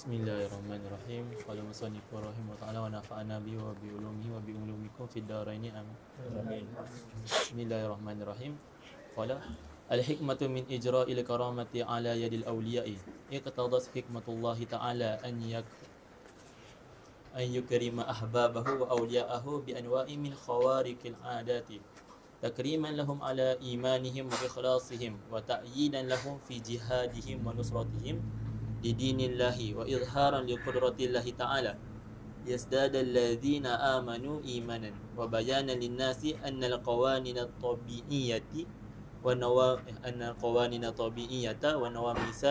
Bismillahirrahmanirrahim. Qala musannif rahimahullah ta'ala wa nafa'ana bihi wa bi ulumihi wa bi ulumikum fid dharain amin. Bismillahirrahmanirrahim. Qala al-hikmatu min ijra'il karamati ala yadil awliya'i. Iqtadas hikmatullahi ta'ala an yukrima ahbabahu wa awliya'ahu bi anwa'i min khawariqil 'adati. تكريما لهم على إيمانهم وإخلاصهم وتأييدا لهم في جهادهم ونصرتهم لدين الله وإظهارا لقدرة الله تعالى يزداد الذين آمنوا إيمانا وبيانا للناس أن القوانين الطبيعية ونواميس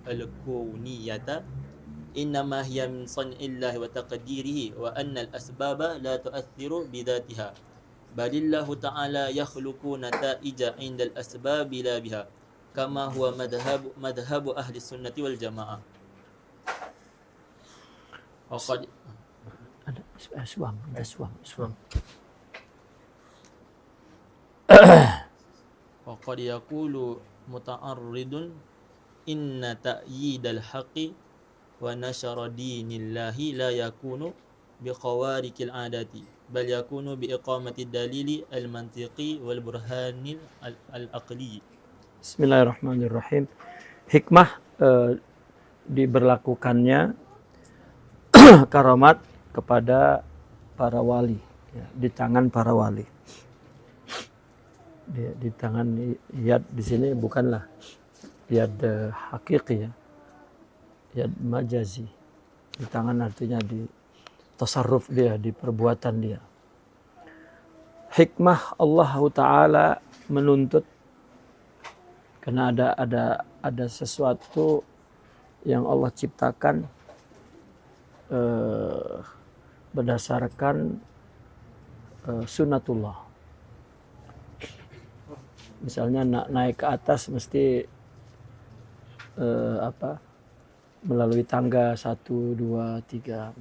الكونية إنما هي من صنع الله وتقديره وأن الأسباب لا تؤثر بذاتها بل الله تعالى يخلق نتائج عند الأسباب لا بها كما هو مذهب أهل السنة والجماعة. وقد وقد يقول متعرض إن تأييد الحق ونشر دين الله لا يكون بخوارق العادات بل يكون بإقامة الدليل المنطقي والبرهان العقلي. Bismillahirrahmanirrahim. Hikmah diberlakukannya karamat kepada para wali, ya, di tangan para wali. Di tangan yad di sini bukanlah yad hakiki, ya, yad majazi. Di tangan artinya di tasarruf dia, di perbuatan dia. Hikmah Allah Ta'ala menuntut karena ada sesuatu yang Allah ciptakan berdasarkan sunnatullah. Misalnya naik ke atas mesti melalui tangga 1, 2, 3,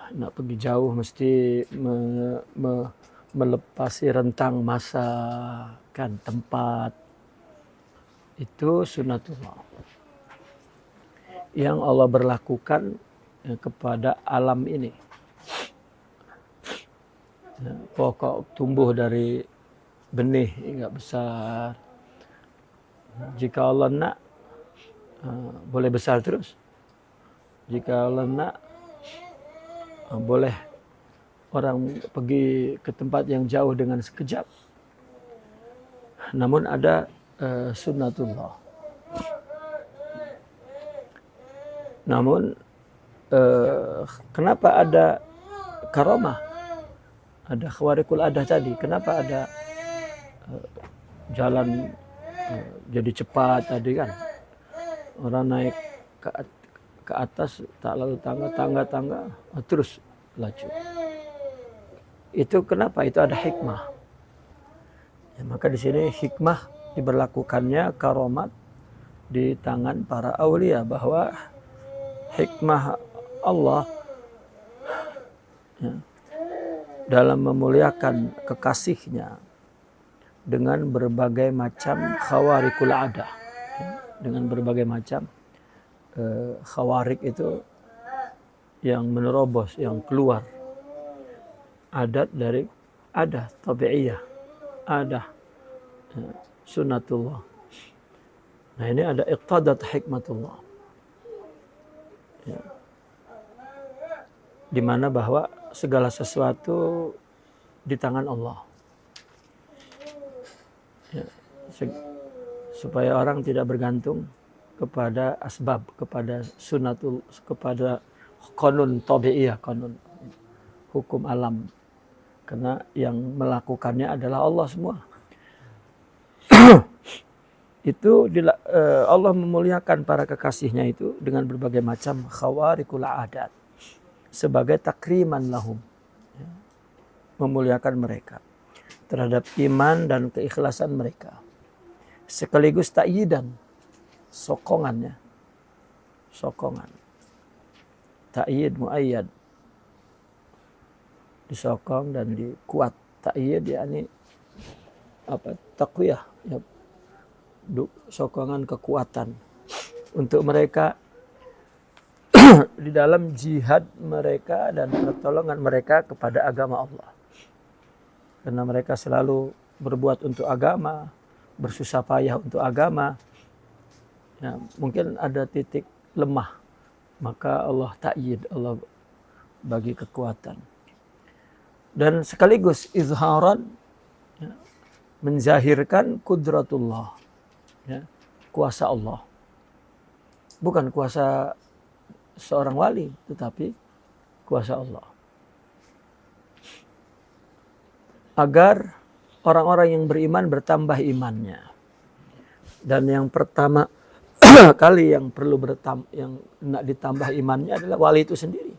4. Nak pergi jauh mesti melepasi rentang masa, kan, tempat. Itu sunnatullah yang Allah berlakukan kepada alam ini. Pokok tumbuh dari benih hingga besar. Jika Allah nak, boleh besar terus. Jika Allah nak, boleh orang pergi ke tempat yang jauh dengan sekejap. Namun ada sunnatullah. Namun kenapa ada karamah? Ada khawariqul adah tadi. Kenapa ada jalan jadi cepat tadi, kan? Orang naik ke atas tak lalu tangga terus laju. Itu kenapa? Itu ada hikmah. Ya, maka di sini hikmah diberlakukannya karomat di tangan para aulia, bahwa hikmah Allah, ya, dalam memuliakan kekasihnya dengan berbagai macam khawariqul adah, ya, dengan berbagai macam khawarik itu yang menerobos, yang keluar adat dari adah tabi'iyah, adah sunnatullah. Nah, ini ada iqtadat hikmatullah, ya, di mana bahwa segala sesuatu di tangan Allah, ya, supaya orang tidak bergantung kepada asbab, kepada sunnatul, kepada qanun tabi'iyah, qanun hukum alam, karena yang melakukannya adalah Allah semua. Itu Allah memuliakan para kekasihnya itu dengan berbagai macam khawariqul adat sebagai takriman lahum, ya, memuliakan mereka terhadap iman dan keikhlasan mereka, sekaligus ta'yidan, sokongan ta'yid muayyad, disokong dan dikuat. Ta'yid yakni taqwiyah, ya, sokongan kekuatan. untuk mereka di dalam jihad mereka dan pertolongan mereka kepada agama Allah. Karena mereka selalu berbuat untuk agama, bersusah payah untuk agama. Ya, mungkin ada titik lemah, maka Allah ta'yid, Allah bagi kekuatan. Dan sekaligus izharan, ya, menzahirkan kudratullah, ya, kuasa Allah. Bukan kuasa seorang wali, tetapi kuasa Allah. Agar orang-orang yang beriman bertambah imannya. Dan yang pertama kali yang perlu yang nak ditambah imannya adalah wali itu sendiri.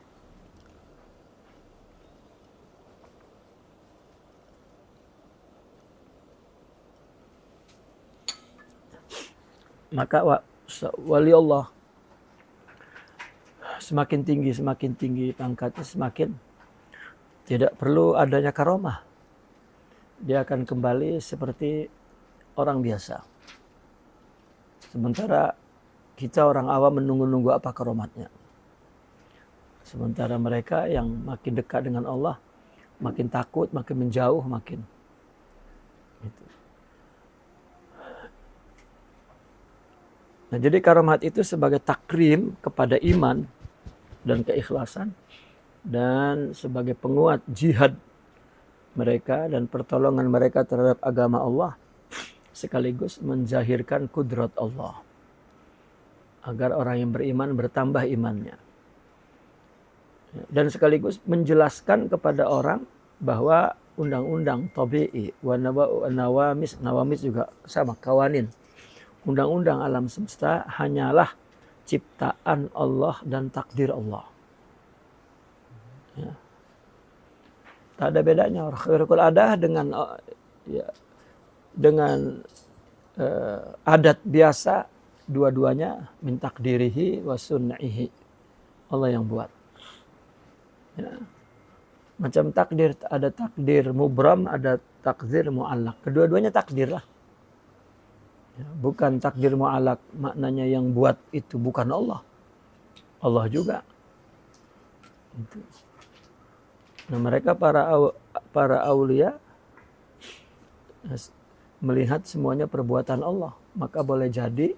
Maka wali Allah semakin tinggi pangkatnya, semakin tidak perlu adanya karomah. Dia akan kembali seperti orang biasa. Sementara kita orang awam menunggu-nunggu apa karomatnya. Sementara mereka yang makin dekat dengan Allah, makin takut, makin menjauh, makin gitu. Nah, jadi karomat itu sebagai takrim kepada iman dan keikhlasan, dan sebagai penguat jihad mereka dan pertolongan mereka terhadap agama Allah, sekaligus menzahirkan kudrat Allah agar orang yang beriman bertambah imannya, dan sekaligus menjelaskan kepada orang bahwa undang-undang tabi'i wa nawamis juga sama, kawanin, undang-undang alam semesta hanyalah ciptaan Allah dan takdir Allah. Ya. Tak ada bedanya khairul adah dengan adat biasa, dua-duanya min takdirihi wa sun'ihi, Allah yang buat. Ya. Macam takdir, ada takdir mubram, ada takdir mu'allak. Kedua-duanya takdir lah. Ya, bukan takdir mu'allak maknanya yang buat itu bukan Allah. Allah juga. Itu. Nah, mereka para aulia melihat semuanya perbuatan Allah, maka boleh jadi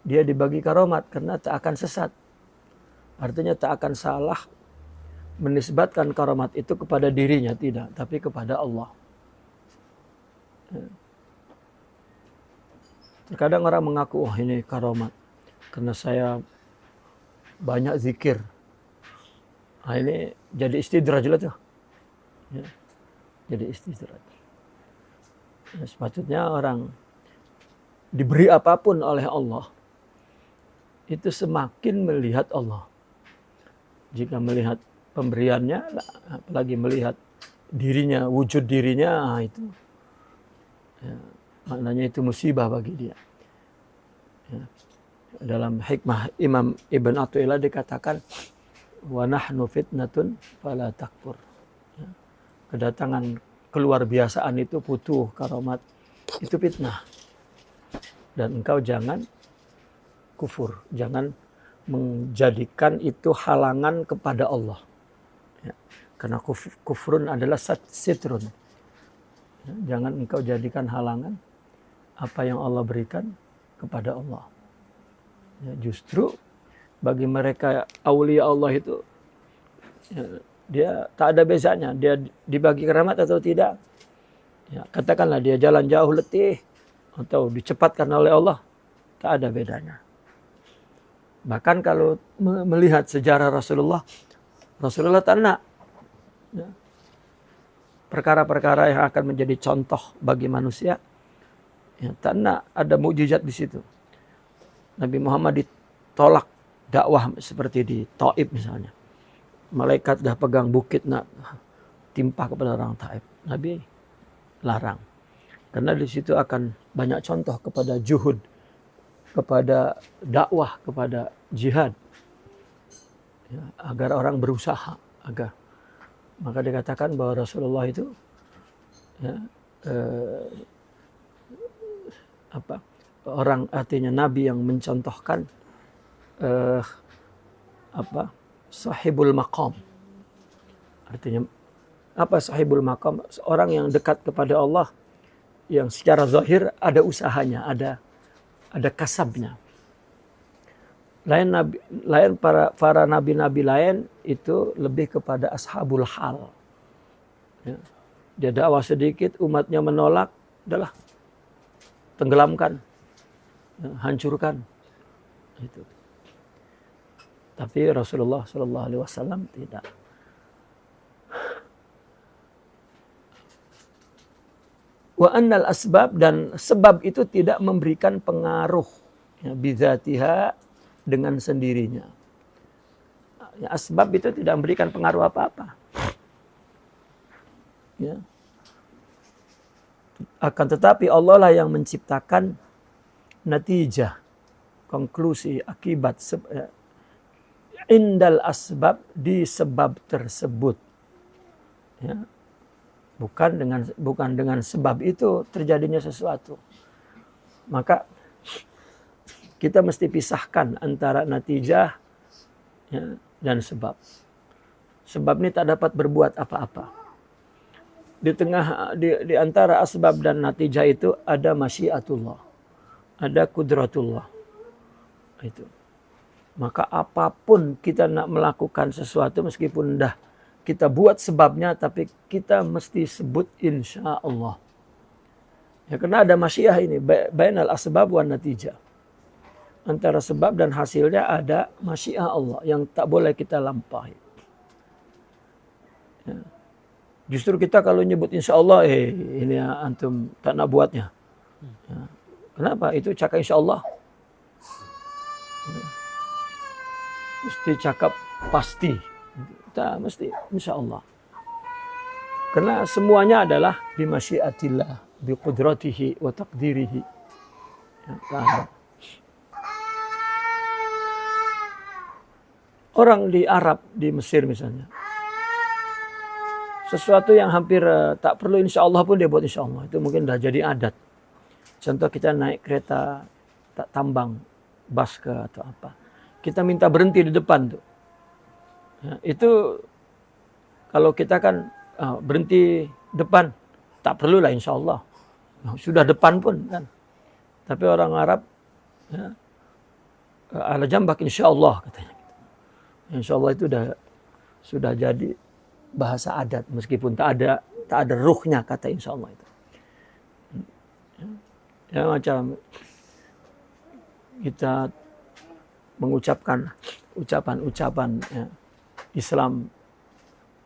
dia dibagi karomat karena tak akan sesat. Artinya tak akan salah menisbatkan karomat itu kepada dirinya, tidak, tapi kepada Allah. Terkadang orang mengaku, oh ini karomat karena saya banyak zikir. Nah, ini jadi istidraj lah tuh. Ya, jadi istidraj. Nah, sepatutnya orang diberi apapun oleh Allah itu semakin melihat Allah. Jika melihat pemberiannya, apalagi melihat dirinya, wujud dirinya, itu ya, maknanya itu musibah bagi dia. Ya. Dalam hikmah Imam Ibn Athaillah dikatakan, wa nahnu fitnatun fala takfur. Ya. Kedatangan keluar biasaan itu butuh karomat, itu fitnah. Dan engkau jangan kufur, jangan menjadikan itu halangan kepada Allah. Ya. Karena kufrun adalah sitrun. Ya. Jangan engkau jadikan halangan apa yang Allah berikan kepada Allah. Ya, justru bagi mereka aulia Allah itu, ya, dia tak ada bezanya, dia dibagi keramat atau tidak. Ya, katakanlah dia jalan jauh letih atau dicepatkan oleh Allah, tak ada bedanya. Bahkan kalau melihat sejarah Rasulullah tak nak, ya, perkara-perkara yang akan menjadi contoh bagi manusia, ya, tak nak ada mukjizat di situ. Nabi Muhammad ditolak dakwah seperti di Taif misalnya. Malaikat dah pegang bukit nak timpah kepada orang Taif. Nabi larang. Karena di situ akan banyak contoh kepada juhud, kepada dakwah, kepada jihad. Ya, agar orang berusaha, agar. Maka dikatakan bahwa Rasulullah itu ya, orang, artinya Nabi yang mencontohkan sahibul maqam. Artinya apa sahibul maqam? Orang yang dekat kepada Allah, yang secara zahir ada usahanya, ada kasabnya. Lain para nabi-nabi lain itu lebih kepada ashabul hal. Ya. Dia dakwah sedikit, umatnya menolak, adalah tenggelamkan, ya, hancurkan. Itu. Tapi Rasulullah Shallallahu Alaihi Wasallam tidak. Wa annal asbab, dan sebab itu tidak memberikan pengaruh, ya, bidzatiha, dengan sendirinya. Ya, asbab itu tidak memberikan pengaruh apa-apa. Ya. Akan tetapi Allah lah yang menciptakan natijah, konklusi, akibat, indal asbab, di sebab tersebut. Ya. Bukan dengan sebab itu terjadinya sesuatu. Maka kita mesti pisahkan antara natijah, ya, dan sebab. Sebab ini tak dapat berbuat apa-apa. Di antara asbab dan natijah itu ada masyiatullah, ada kudratullah. Itu. Maka apapun kita nak melakukan sesuatu, meskipun dah kita buat sebabnya, tapi kita mesti sebut insya Allah. Ya, karena ada masyiah ini, bainal asbab wan natijah. Antara sebab dan hasilnya ada masyiah Allah yang tak boleh kita lampaui. Ya. Justru kita kalau nyebut insya Allah, ini antum tak nak buatnya. Ya. Kenapa? Itu cakap insya Allah. Ya. Mesti cakap pasti. Tak mesti insya Allah. Karena semuanya adalah bimasyiatillah, biqudratihi wa taqdirihi. Ya, orang di Arab, di Mesir misalnya, sesuatu yang hampir tak perlu insya Allah pun dia buat insya Allah. Itu mungkin dah jadi adat. Contoh kita naik kereta tak tambang, bus ke atau apa. Kita minta berhenti di depan tuh. Ya, itu kalau kita kan berhenti depan, tak perlulah insya Allah. Nah, sudah depan pun kan. Tapi orang Arab, ya, ala jambak insya Allah katanya. Insya Allah itu sudah jadi bahasa adat, meskipun tak ada ruhnya kata insya Allah itu. Ya, macam kita mengucapkan ucapan-ucapan, ya, Islam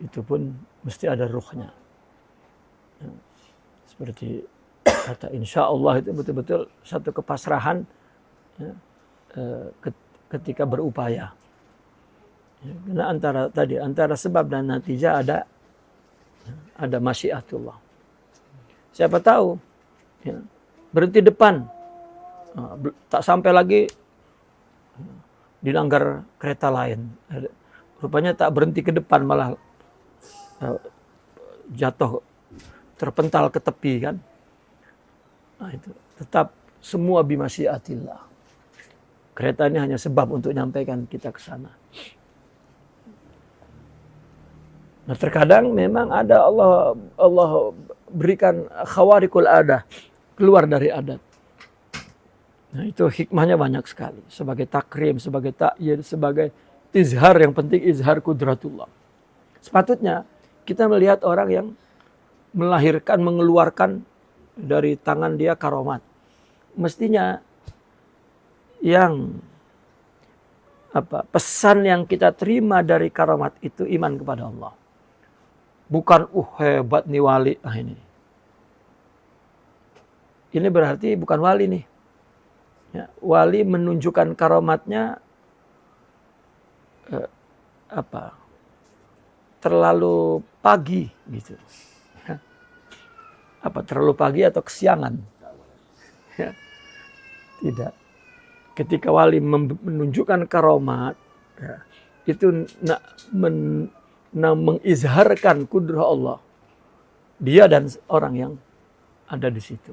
itu pun mesti ada ruhnya. Ya, seperti kata insya Allah itu betul-betul satu kepasrahan, ya, ketika berupaya. Ya, karena antara sebab dan natijah ada masyiatullah. Siapa tahu, ya, berhenti depan, tak sampai lagi dilanggar kereta lain. Rupanya tak berhenti ke depan, malah jatuh, terpental ke tepi kan. Nah, itu tetap semua bimasyiatillah. Kereta ini hanya sebab untuk menyampaikan kita ke sana. Nah, terkadang memang ada Allah berikan khawarikul adah, keluar dari adat. Nah, itu hikmahnya banyak sekali. Sebagai takrim, sebagai ta'yid, sebagai izhar, yang penting izhar kudratullah. Sepatutnya kita melihat orang yang melahirkan, mengeluarkan dari tangan dia karomat. Mestinya yang pesan yang kita terima dari karomat itu iman kepada Allah. Bukan hebat nih wali. Ini berarti bukan wali nih. Ya, wali menunjukkan karomatnya terlalu pagi gitu. Ya. Terlalu pagi atau kesiangan? Ya. Tidak. Ketika wali menunjukkan karomat, ya, itu mengizharkan kudrah Allah, dia dan orang yang ada di situ.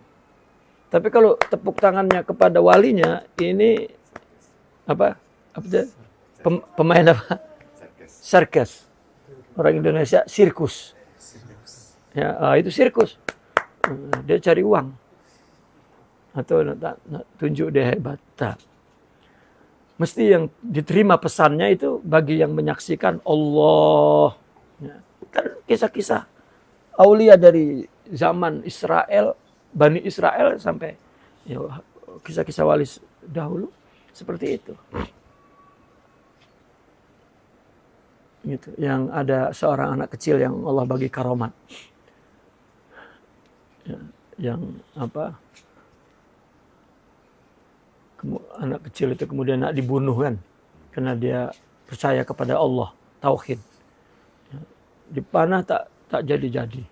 Tapi kalau tepuk tangannya kepada walinya, ini Apa itu? Pemain apa? Sirkus. Orang Indonesia sirkus. Ya, itu sirkus. Dia cari uang. Atau nak tunjuk dia hebat. Tak. Mesti yang diterima pesannya itu bagi yang menyaksikan Allah. Ya. Kan kisah-kisah aulia dari zaman Israel, Bani Israel sampai ya, kisah-kisah wali dahulu seperti itu. Gitu. Yang ada seorang anak kecil yang Allah bagi karomat. Ya, yang apa? Anak kecil itu kemudian nak dibunuh kan karena dia percaya kepada Allah, tauhid. Ya, dipanah tak jadi-jadi.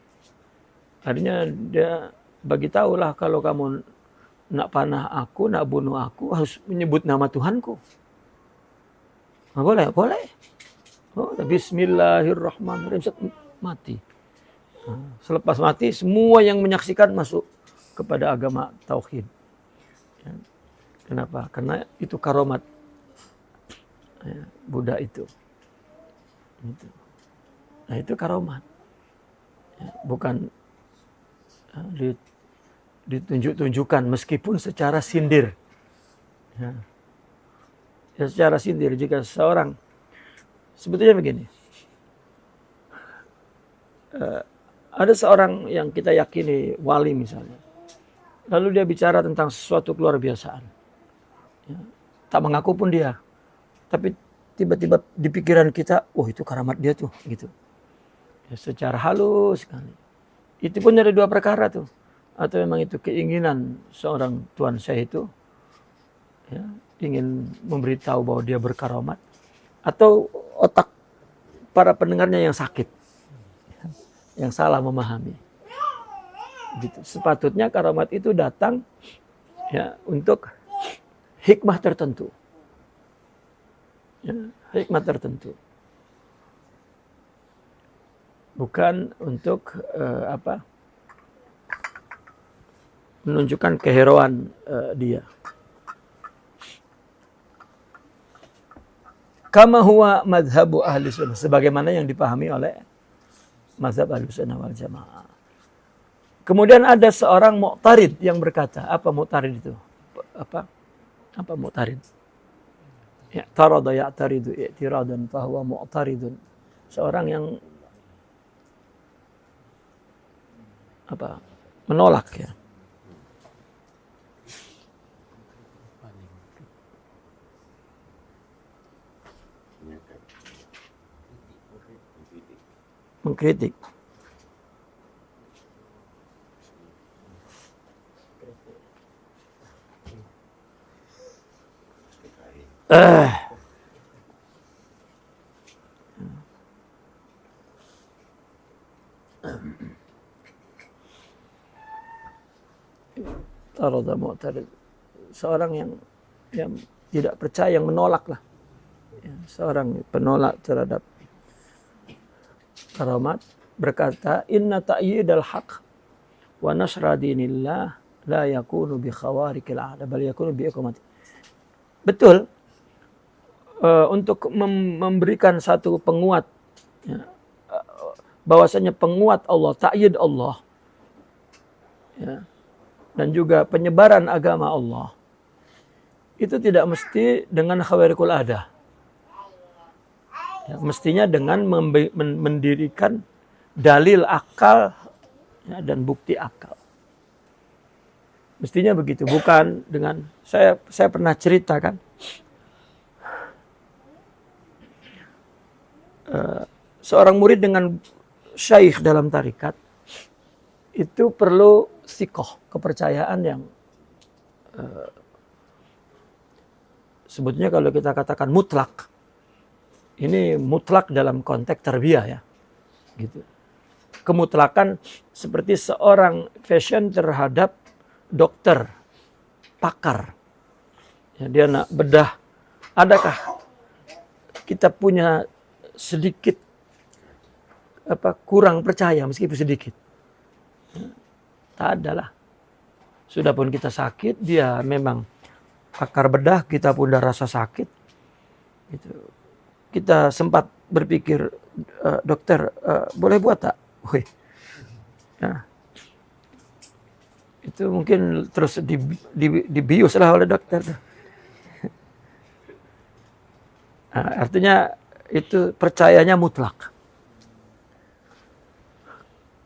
Akhirnya dia bagi tahulah kalau kamu nak panah aku, nak bunuh aku harus menyebut nama Tuhanku. Nah, boleh. Oh, Bismillahirrahmanirrahim, mati. Nah, selepas mati semua yang menyaksikan masuk kepada agama tauhid. Ya. Kenapa? Karena itu karomat ya, Buddha itu. Nah itu karomat. Ya, bukan ditunjuk-tunjukkan meskipun secara sindir. Ya. Ya, secara sindir jika seorang sebetulnya begini. Ada seorang yang kita yakini wali misalnya. Lalu dia bicara tentang sesuatu keluar biasaan. Ya, tak mengaku pun dia. Tapi tiba-tiba di pikiran kita, oh itu karamat dia tuh, gitu. Ya, secara halus sekali. Itu pun ada dua perkara tuh. Atau memang itu keinginan seorang tuan saya itu, ya, ingin memberitahu bahwa dia berkaramat. Atau otak para pendengarnya yang sakit. Yang salah memahami. Gitu. Sepatutnya karamat itu datang ya, untuk hikmah tertentu. Ya, hikmah tertentu. Bukan untuk menunjukkan keheroan dia. Kama huwa madhabu ahli sunnah. Sebagaimana yang dipahami oleh mazhab ahli sunnah wal jamaah. Kemudian ada seorang mu'tarid yang berkata. Apa mu'tarid itu? Apa mu'tarid? I'tarada ya'taridu i'tiradan fahuwa mu'taridun. Seorang yang menolak ya. Mengkritik. Tarada mu'tarid. Seorang yang tidak percaya, yang menolak lah. Ya, seorang penolak terhadap karamat berkata, inna ta'yidal haq wa nasra dinillah la yakunu bi khawarikil 'ada bal yakunu bi iqamati. Betul. Untuk memberikan satu penguat ya, bahwasanya penguat Allah, ta'yid Allah ya, dan juga penyebaran agama Allah itu tidak mesti dengan khawarikul 'ada. Ya, mestinya dengan mendirikan dalil akal ya, dan bukti akal. Mestinya begitu, bukan dengan saya pernah ceritakan seorang murid dengan syaikh dalam tarikat itu perlu sikoh, kepercayaan yang sebetulnya kalau kita katakan mutlak. Ini mutlak dalam konteks tarbiyah ya. Gitu. Kemutlakan seperti seorang passion terhadap dokter, pakar. Ya, dia nak bedah. Adakah kita punya sedikit kurang percaya meskipun sedikit? Tak ada lah. Sudah pun kita sakit, dia memang pakar bedah, kita pun dah rasa sakit. Gitu. Kita sempat berpikir, dokter, boleh buat tak? Wih. Nah, itu mungkin terus dibius lah oleh dokter. Nah, artinya itu percayanya mutlak.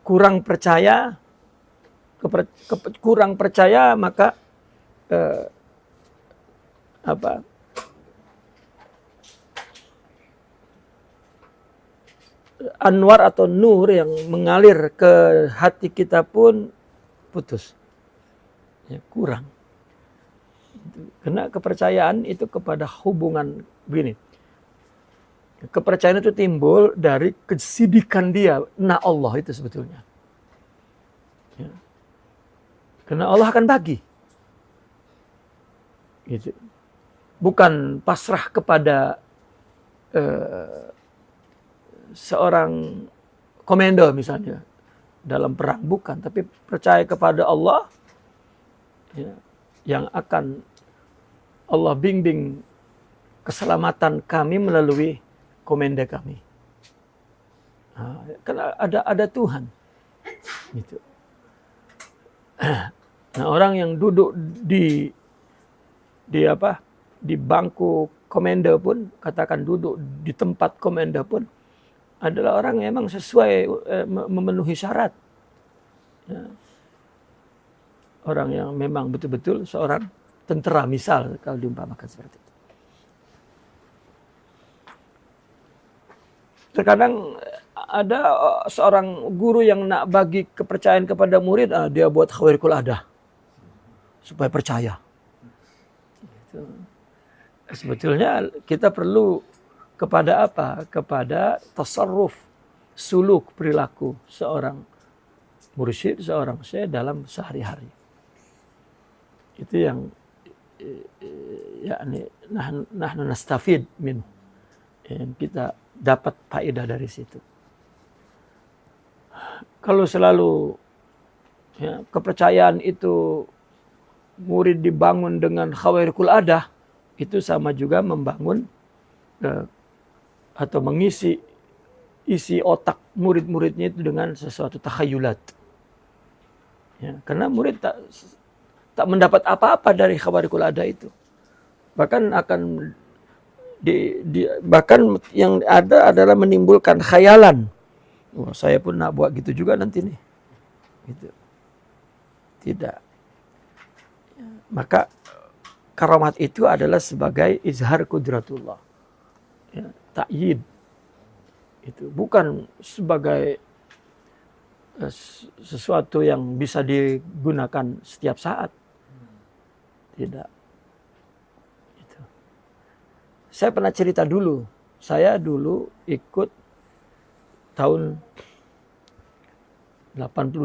Kurang percaya, kurang percaya maka anwar atau nur yang mengalir ke hati kita pun putus. Ya, kurang. Karena kepercayaan itu kepada hubungan begini. Kepercayaan itu timbul dari kesidikan dia. Nah Allah itu sebetulnya. Ya. Karena Allah akan bagi. Gitu. Bukan pasrah kepada seorang komando misalnya dalam perang, bukan, tapi percaya kepada Allah, ya, yang akan Allah bimbing keselamatan kami melalui komando kami. Nah, kan ada Tuhan, gitu. Nah, orang yang duduk di bangku komando pun, katakan duduk di tempat komando pun, adalah orang yang memang sesuai memenuhi syarat. Ya. Orang yang memang betul-betul seorang tentara, misal kalau diumpamakan seperti itu. Terkadang ada seorang guru yang nak bagi kepercayaan kepada murid, dia buat khawarikul adah supaya percaya. Gitu. Sebetulnya kita perlu kepada apa? Kepada tasarruf, suluk, perilaku seorang mursyid, seorang syekh dalam sehari-hari. Itu yang yakni nahnu nastafid min, yang kita dapat faedah dari situ. Kalau selalu ya, kepercayaan itu murid dibangun dengan khawarikul adah, itu sama juga membangun atau mengisi isi otak murid-muridnya itu dengan sesuatu takhayulat. Ya, karena murid tak mendapat apa-apa dari khawarikul adah itu. Bahkan akan bahkan yang ada adalah menimbulkan khayalan. Wah, saya pun nak buat gitu juga nanti nih. Gitu. Tidak. Ya, maka karamat itu adalah sebagai izhar kudratullah. Ya, ta'yid. Itu bukan sebagai sesuatu yang bisa digunakan setiap saat. Tidak. Itu. Saya pernah cerita dulu. Saya dulu ikut tahun 88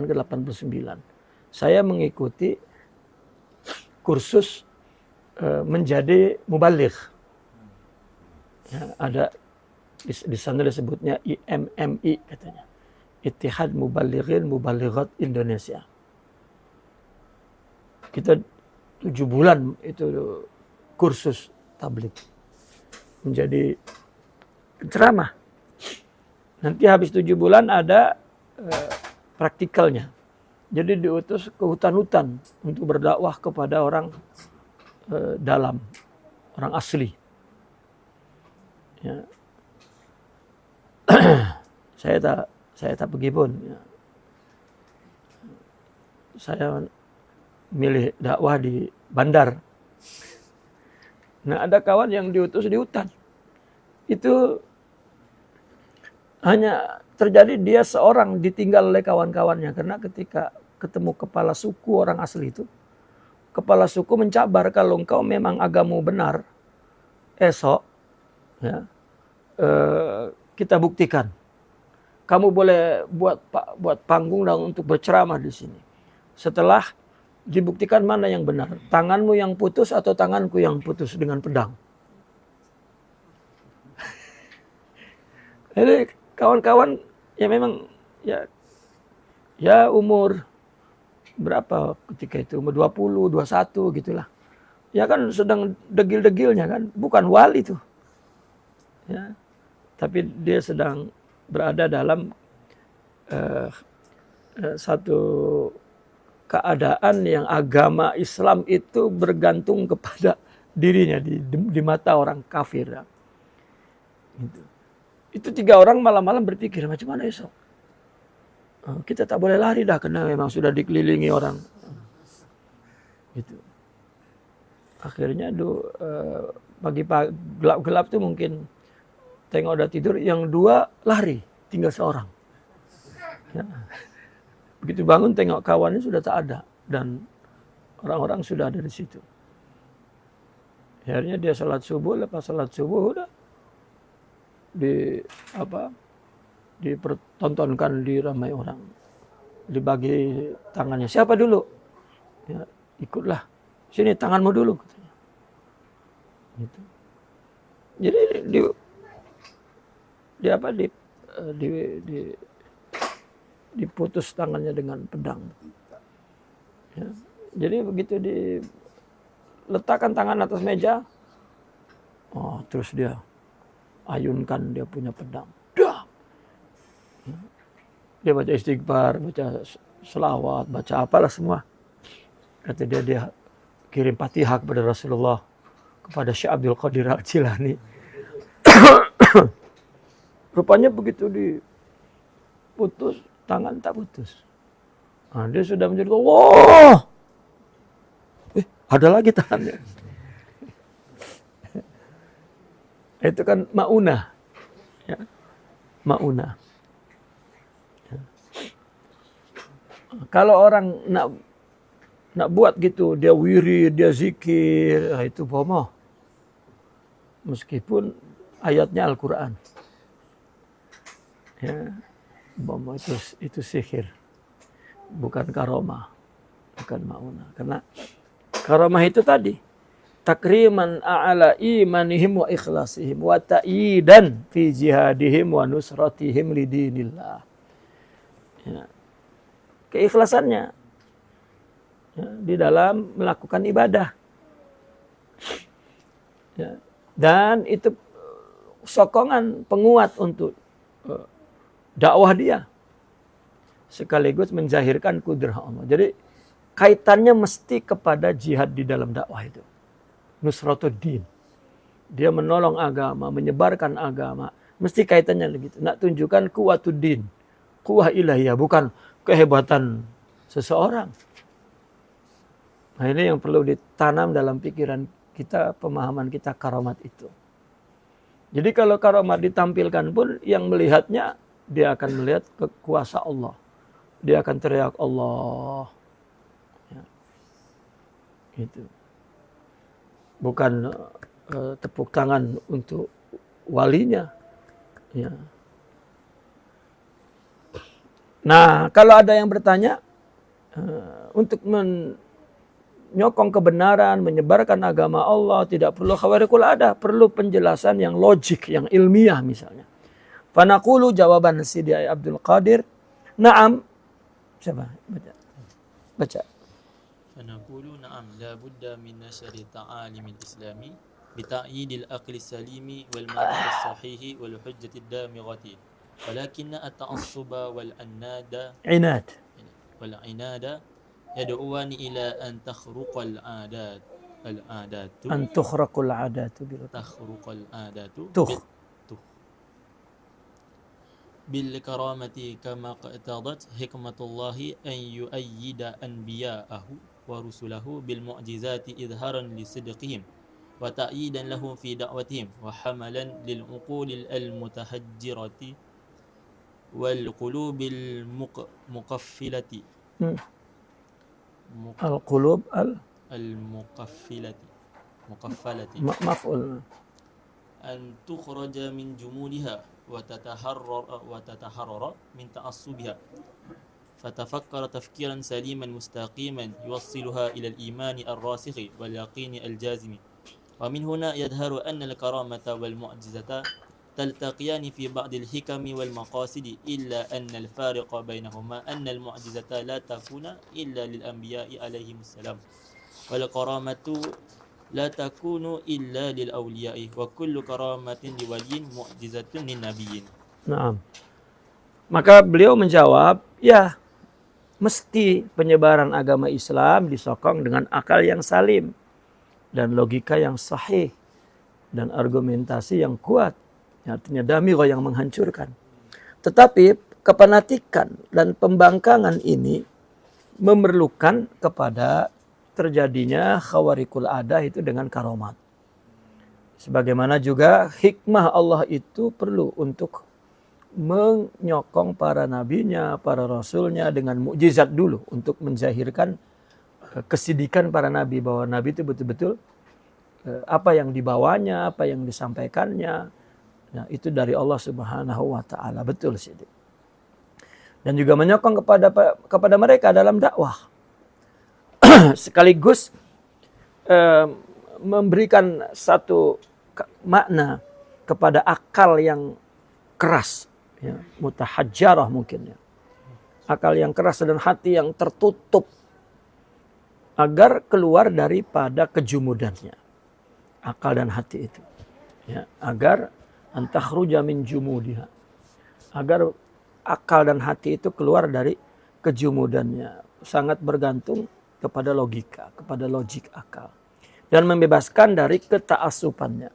ke 89. Saya mengikuti kursus menjadi mubaligh. Ya, ada di sana disebutnya IMMI katanya. Ittihad Mubalighin Mubalighat Indonesia. Kita 7 bulan itu kursus tabligh. Menjadi ceramah. Nanti habis 7 bulan ada praktikalnya. Jadi diutus ke hutan-hutan untuk berdakwah kepada orang dalam, orang asli. Ya. saya tak pergi pun. Ya. Saya milih dakwah di bandar. Nah, ada kawan yang diutus di hutan. Itu hanya terjadi dia seorang ditinggal oleh kawan-kawannya. Karena ketika ketemu kepala suku orang asli itu, kepala suku mencabar, kalau engkau memang agamamu benar, esok ya, kita buktikan. Kamu boleh buat panggung dan untuk berceramah di sini. Setelah dibuktikan mana yang benar, tanganmu yang putus atau tanganku yang putus dengan pedang. Jadi kawan-kawan ya memang ya umur berapa ketika itu, umur 20, 21 gitulah. ya kan sedang degil-degilnya kan, bukan wali tuh. Ya. Tapi dia sedang berada dalam satu keadaan yang agama Islam itu bergantung kepada dirinya di mata orang kafir. Gitu. Itu 3 orang malam-malam berpikir, macam mana esok? Kita tak boleh lari dah, karena memang sudah dikelilingi orang. Gitu. Akhirnya pagi gelap-gelap tuh mungkin tengok udah tidur, yang 2 lari, tinggal seorang. Ya. Begitu bangun tengok kawannya sudah tak ada dan orang-orang sudah ada di situ. Akhirnya dia salat subuh, lepas salat subuh udah dipertontonkan di ramai orang. Dibagi tangannya. Siapa dulu? Ya, ikutlah. Sini tanganmu dulu. Gitu. Jadi diputus tangannya dengan pedang. Ya. Jadi begitu diletakkan tangan atas meja, terus dia ayunkan dia punya pedang. Dah. Ya. Dia baca istighfar, baca selawat, baca apalah semua. Kata dia kirim Fatihah kepada Rasulullah, kepada Syekh Abdul Qadir Al-Jilani. Rupanya begitu diputus, tangan tak putus. Nah, dia sudah menjadi Allah. Ada lagi tangannya. Itu kan maunah. Ya. Maunah. Ya. Kalau orang nak buat gitu, dia wirid, dia zikir, itu bomoh. Meskipun ayatnya Al-Quran. Ya. Bomoh itu sihir. Bukan karomah. Bukan maunah. Karena karomah itu tadi. Takriman a'ala imanihim wa ikhlasihim. Wa ta'idan fi jihadihim wa nusratihim lidinillah. Ya. Keikhlasannya. Ya, di dalam melakukan ibadah. Ya. Dan itu sokongan penguat untuk dakwah dia. Sekaligus menzahirkan kudrah Allah. Jadi kaitannya mesti kepada jihad di dalam dakwah itu. Nusratuddin. Dia menolong agama, menyebarkan agama. Mesti kaitannya begitu. Nak tunjukkan kuwatuddin. Kuwah ilahiyah, bukan kehebatan seseorang. Nah, ini yang perlu ditanam dalam pikiran kita, pemahaman kita karamat itu. Jadi kalau karamat ditampilkan pun yang melihatnya, dia akan melihat kekuasaan Allah. Dia akan teriak Allah. Ya. Gitu. Bukan tepuk tangan untuk walinya. Ya. Nah, kalau ada yang bertanya, untuk menyokong kebenaran, menyebarkan agama Allah, tidak perlu khawarikul ada, perlu penjelasan yang logik, yang ilmiah misalnya. Fanaqulu jawaban Sidi Abdul Qadir, na'am. Siapa? Baca. فنقول نعم لا بد من نشر تعاليم الإسلام بتأييد العقل السليم والمنطق الصحيح والحجة الدامغة ولكن التعصب والعناد يدعوان إلى أن تخرق العادات أن تخرق العادات بالكرامة كما اقتضت حكمة الله أن يؤيد أنبياءه ورسله بالمعجزات إظهارا لصدقهم وتأييدا لهم في دعوتهم وحملا للعقول المتهجرة والقلوب المقفلة القلوب المقفلة مفعول أن تخرج من جمودها وتتحرر من تعصبها فتفكر تفكيرا سليما مستقيما يوصلها إلى الإيمان الراسخ واليقين الجازم ومن هنا يظهر أن الكرامة والمعجزة تلتقيان في بعض الحكم والمقاصد إلا أن الفارق بينهما أن المعجزة لا تكون إلا للأنبياء عليهم السلام والكرامة la takunu illa lil awliya'i wa kullu karamatin liwaliyin mu'jizatun lin nabiyyin. Nah, maka beliau menjawab, ya mesti penyebaran agama Islam disokong dengan akal yang salim dan logika yang sahih dan argumentasi yang kuat. Artinya damigha yang menghancurkan. Tetapi kepanatikan dan pembangkangan ini memerlukan kepada terjadinya khawarikul adah itu dengan karomat. Sebagaimana juga hikmah Allah itu perlu untuk menyokong para nabinya, para rasulnya dengan mukjizat dulu untuk menzahirkan kesidikan para nabi, bahwa nabi itu betul-betul apa yang dibawanya, apa yang disampaikannya, nah itu dari Allah Subhanahu wa taala, betul sih. Dan juga menyokong kepada mereka dalam dakwah. Sekaligus memberikan satu makna kepada akal yang keras, ya, mutahajjarah mungkin ya. Akal yang keras dan hati yang tertutup agar keluar daripada kejumudannya. Akal dan hati itu, ya, agar antakhruja min jumudiha. Agar akal dan hati itu keluar dari kejumudannya. Sangat bergantung kepada logika, kepada logik akal. Dan membebaskan dari ketaasupannya.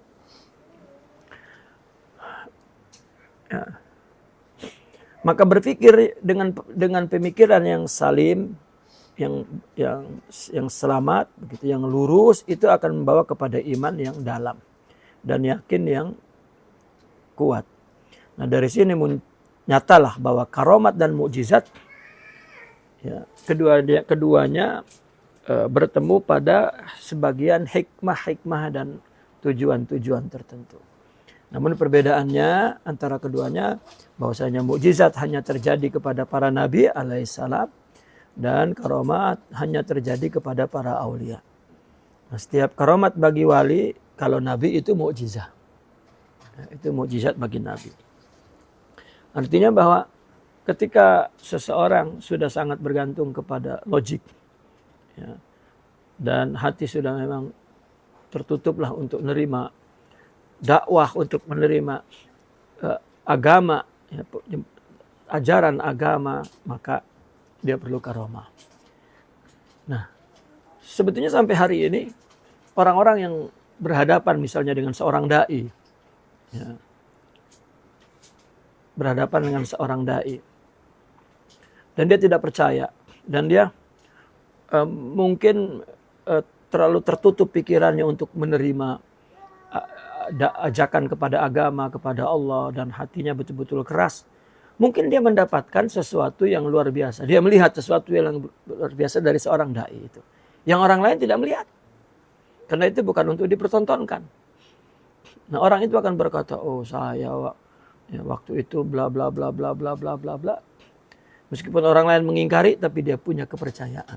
Ya. Maka berpikir dengan pemikiran yang salim, yang selamat, begitu, yang lurus, itu akan membawa kepada iman yang dalam dan yakin yang kuat. Nah, dari sini nyatalah bahwa karomat dan mukjizat, ya, keduanya bertemu pada sebagian hikmah-hikmah dan tujuan-tujuan tertentu. Namun perbedaannya antara keduanya bahwasanya mukjizat hanya terjadi kepada para nabi alaihissalam dan karomat hanya terjadi kepada para aulia. Nah, setiap karomat bagi wali, kalau nabi itu mukjizat. Nah, itu mukjizat bagi nabi. Artinya bahwa ketika seseorang sudah sangat bergantung kepada logik, ya, dan hati sudah memang tertutuplah untuk menerima dakwah, untuk menerima agama, ya, ajaran agama, maka dia perlu karomah. Nah, sebetulnya sampai hari ini orang-orang yang berhadapan misalnya dengan seorang dai, ya, berhadapan dengan seorang dai, dan dia tidak percaya, dan dia mungkin terlalu tertutup pikirannya untuk menerima ajakan kepada agama, kepada Allah, dan hatinya betul-betul keras. Mungkin dia mendapatkan sesuatu yang luar biasa. Dia melihat sesuatu yang luar biasa dari seorang dai itu, yang orang lain tidak melihat. Karena itu bukan untuk dipertontonkan. Nah, orang itu akan berkata, oh saya waktu itu bla bla bla bla bla bla bla bla. Meskipun orang lain mengingkari, tapi dia punya kepercayaan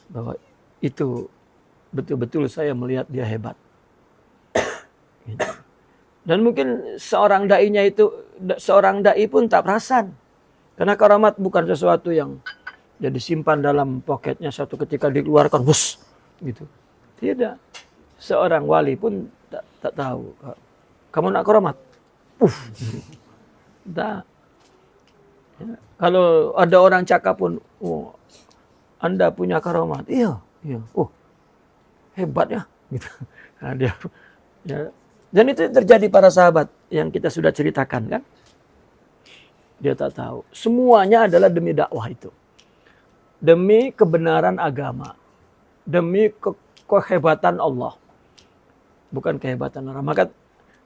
bahwa itu betul-betul saya melihat dia hebat. Dan mungkin seorang dai pun tak perasan. Karena karamat bukan sesuatu yang dia disimpan dalam poketnya, satu ketika dikeluarkan, bus, gitu. Tidak. Seorang wali pun tak tahu. Kamu nak karamat? Tak. Ya. Kalau ada orang cakap pun, oh, Anda punya karamat. Iya. Oh, hebat ya. Gitu. Nah, dia, ya. Dan itu terjadi para sahabat yang kita sudah ceritakan kan. Dia tak tahu. Semuanya adalah demi dakwah itu. Demi kebenaran agama. Demi kehebatan Allah. Bukan kehebatan orang. Maka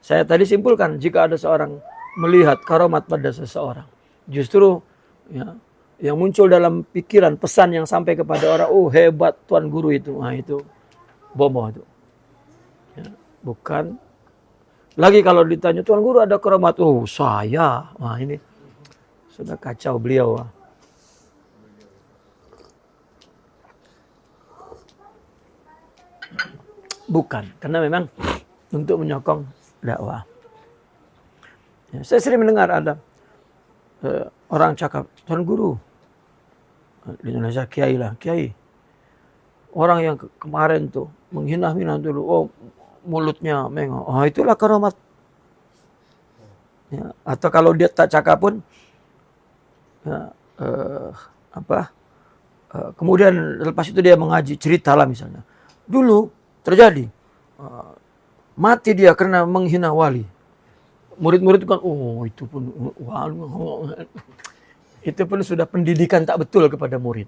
saya tadi simpulkan, jika ada seorang melihat karamat pada seseorang, justru ya, yang muncul dalam pikiran, pesan yang sampai kepada orang, oh hebat Tuan Guru itu. Nah itu bomoh itu. Ya, bukan. Lagi kalau ditanya, Tuan Guru ada karamat, oh saya. Wah ini sudah kacau beliau. Bukan, karena memang untuk menyokong dakwah. Ya, saya sering mendengar ada orang cakap, Tuan Guru, di Indonesia kiai lah, kiai. Orang yang kemarin tuh menghina-hina dulu. Oh, mulutnya mengong. Oh, itulah karamat. Ya, atau kalau dia tak cakap pun, ya, kemudian lepas itu dia mengaji cerita lah misalnya. Dulu terjadi mati dia karena menghina wali. Murid-murid kan, oh itu pun wali. Itu pun sudah pendidikan tak betul kepada murid.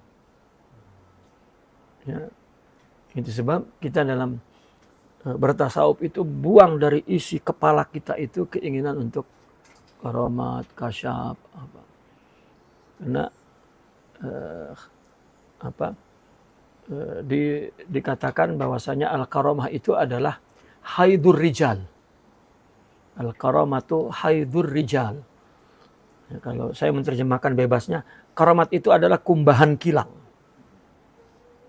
Ya. Itu sebab kita dalam bertasawuf itu buang dari isi kepala kita itu keinginan untuk karamat, kasyaf, apa. Karena dikatakan bahwasanya al-karamah itu adalah haidur rijal. Al-karamah itu haidur rijal. Ya, kalau saya menerjemahkan bebasnya, karamat itu adalah kumbahan kilang.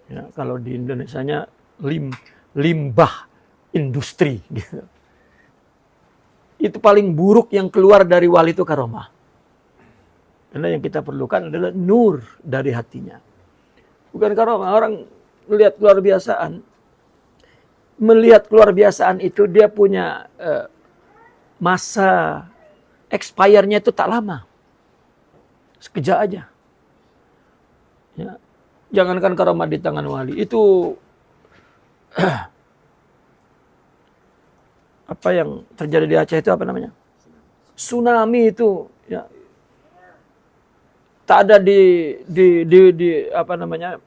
Ya, kalau di Indonesianya limbah industri gitu. Itu paling buruk yang keluar dari wali itu karamah. Karena yang kita perlukan adalah nur dari hatinya. Bukan karamah. Orang melihat luar biasaan. Melihat luar biasaan itu dia punya masa expire-nya itu tak lama. Sekejap aja. Ya. Jangankan karamah di tangan wali. Itu apa yang terjadi di Aceh itu apa namanya? Tsunami itu. Ya. Tak ada di apa namanya?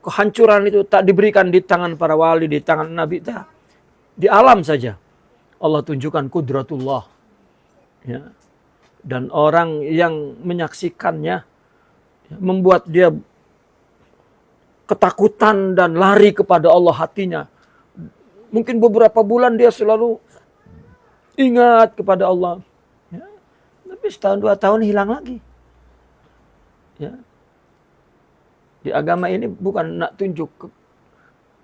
Kehancuran itu tak diberikan di tangan para wali, di tangan Nabi. Tak. Di alam saja. Allah tunjukkan kudratullah. Ya. Dan orang yang menyaksikannya membuat dia ketakutan dan lari kepada Allah hatinya. Mungkin beberapa bulan dia selalu ingat kepada Allah. Ya. Tapi setahun 2 tahun hilang lagi. Ya. Di agama ini bukan nak tunjuk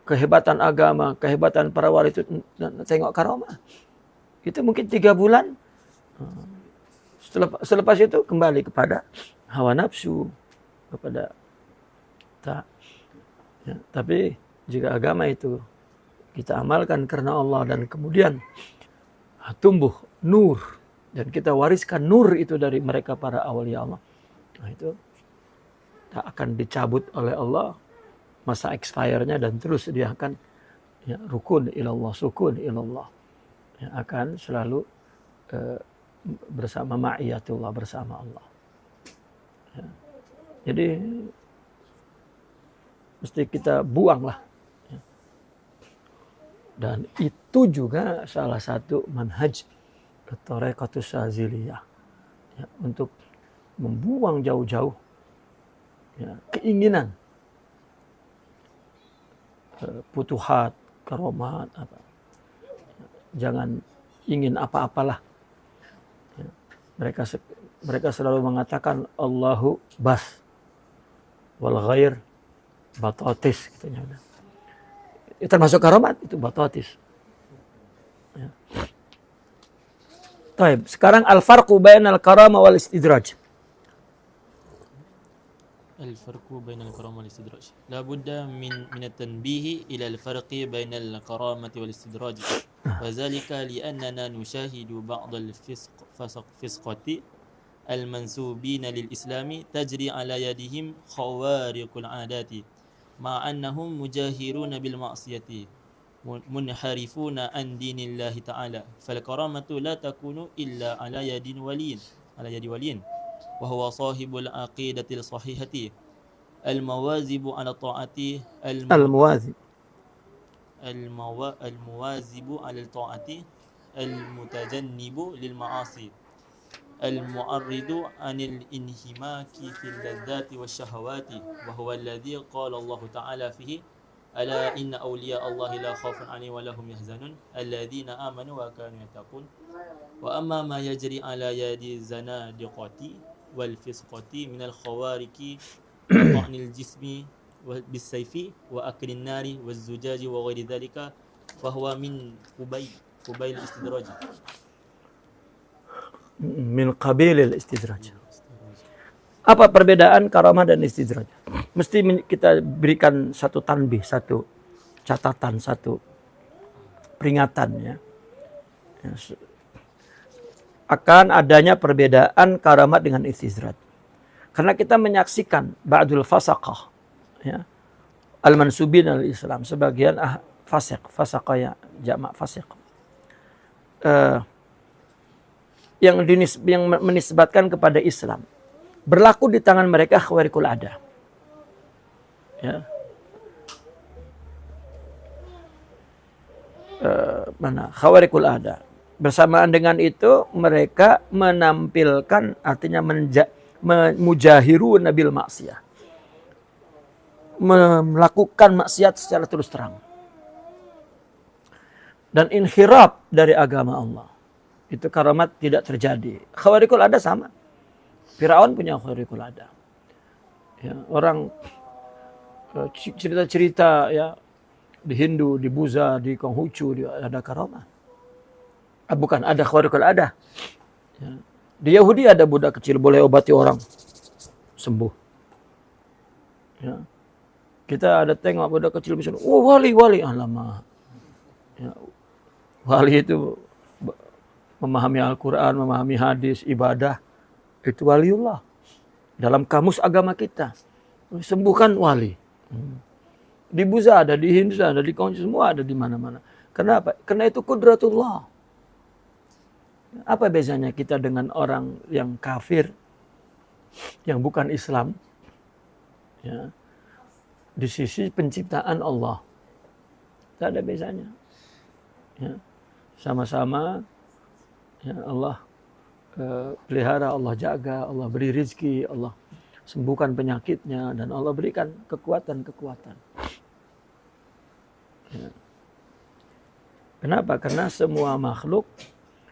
kehebatan agama, kehebatan para wali itu tengok karamah. Itu mungkin 3 bulan. Selepas itu kembali kepada hawa nafsu, kepada tak. Ya, tapi jika agama itu kita amalkan karena Allah dan kemudian tumbuh nur dan kita wariskan nur itu dari mereka para awliya Allah, nah itu tak akan dicabut oleh Allah masa expire-nya dan terus dia akan ya, rukun ilallah, sukun ilallah, ya, akan selalu bersama ma'iyatullah, bersama Allah. Ya. Jadi mesti kita buanglah. Ya. Dan itu juga salah satu manhaj Thariqatus Syadziliyah. Ya, untuk membuang jauh-jauh ya, keinginan futuhat, karomat, apa. Jangan ingin apa-apalah. Ya. Mereka selalu mengatakan Allahu bas wal ghair batatis katanya. Itu termasuk karomat, itu batatis. Ya. Taib. Sekarang al-farqu bainal karama wal istidraj. الفرق بين الكرامة والاستدراج لا بد من التنبيه إلى الفرق بين الكرامة والاستدراج وذلك لأننا نشاهد بعض الفسقة المنسوبين للإسلام تجري على يدهم خوارق العادات مع أنهم مجاهرون بالمعصية منحرفون عن دين الله تعالى فالكرامة لا تكون إلا على يد ولي وهو صاحب العقيدة الصحيحة المواظب على الطاعة المواظب على الطاعة المتجنب للمعاصي المعرض عن الانهماك في اللذات والشهوات وهو الذي قال الله تعالى فيه ألا إن أولياء الله لا خوف عليهم ولا هم يحزنون الذين آمنوا وكانوا يتقون وأما ما يجري على يد الزنادقة والفسقة من الخوارق وطعن الجسم بالسيف وأكل النار والزجاج وغير ذلك فهو من قبيل الاستدراج min qabilil istidraj. Apa perbedaan karamah dan istidraj? Mesti kita berikan satu tanbih, satu catatan, satu peringatan ya. Akan adanya perbedaan karamat dengan istizrat. Karena kita menyaksikan ba'dul fasaqah ya, al-mansubin al-Islam, sebagian fasaqah ya, jamak fasiq. Yang menisbatkan kepada Islam. Berlaku di tangan mereka khawarikul ada. Ya. Khawarikul ada. Bersamaan dengan itu mereka menampilkan, artinya mujahiru nabil maksiyah. Melakukan maksiat secara terus terang. Dan inhirab dari agama Allah. Itu karamat tidak terjadi. Khawarikul ada sama. Firaun punya khawarikul ada. Ya, orang cerita-cerita ya di Hindu, di Buddha, di Konghucu ada karamah. Bukan, ada khawarikul ada. Ya. Di Yahudi ada budak kecil boleh obati orang sembuh. Ya. Kita ada tengok budak kecil misalnya, oh wali, alamak. Ya. Wali itu memahami Al-Quran, memahami hadis, ibadah. Itu waliullah. Dalam kamus agama kita. Sembuhkan wali. Di Buddha ada, di Hindu ada, di Konghucu semua ada di mana-mana. Kenapa? Karena itu kudratullah. Apa bezanya kita dengan orang yang kafir, yang bukan Islam? Ya. Di sisi penciptaan Allah. Tidak ada bezanya. Ya. Sama-sama ya Allah pelihara, Allah jaga, Allah beri rizki, Allah sembuhkan penyakitnya, dan Allah berikan kekuatan-kekuatan. Ya. Kenapa? Karena semua makhluk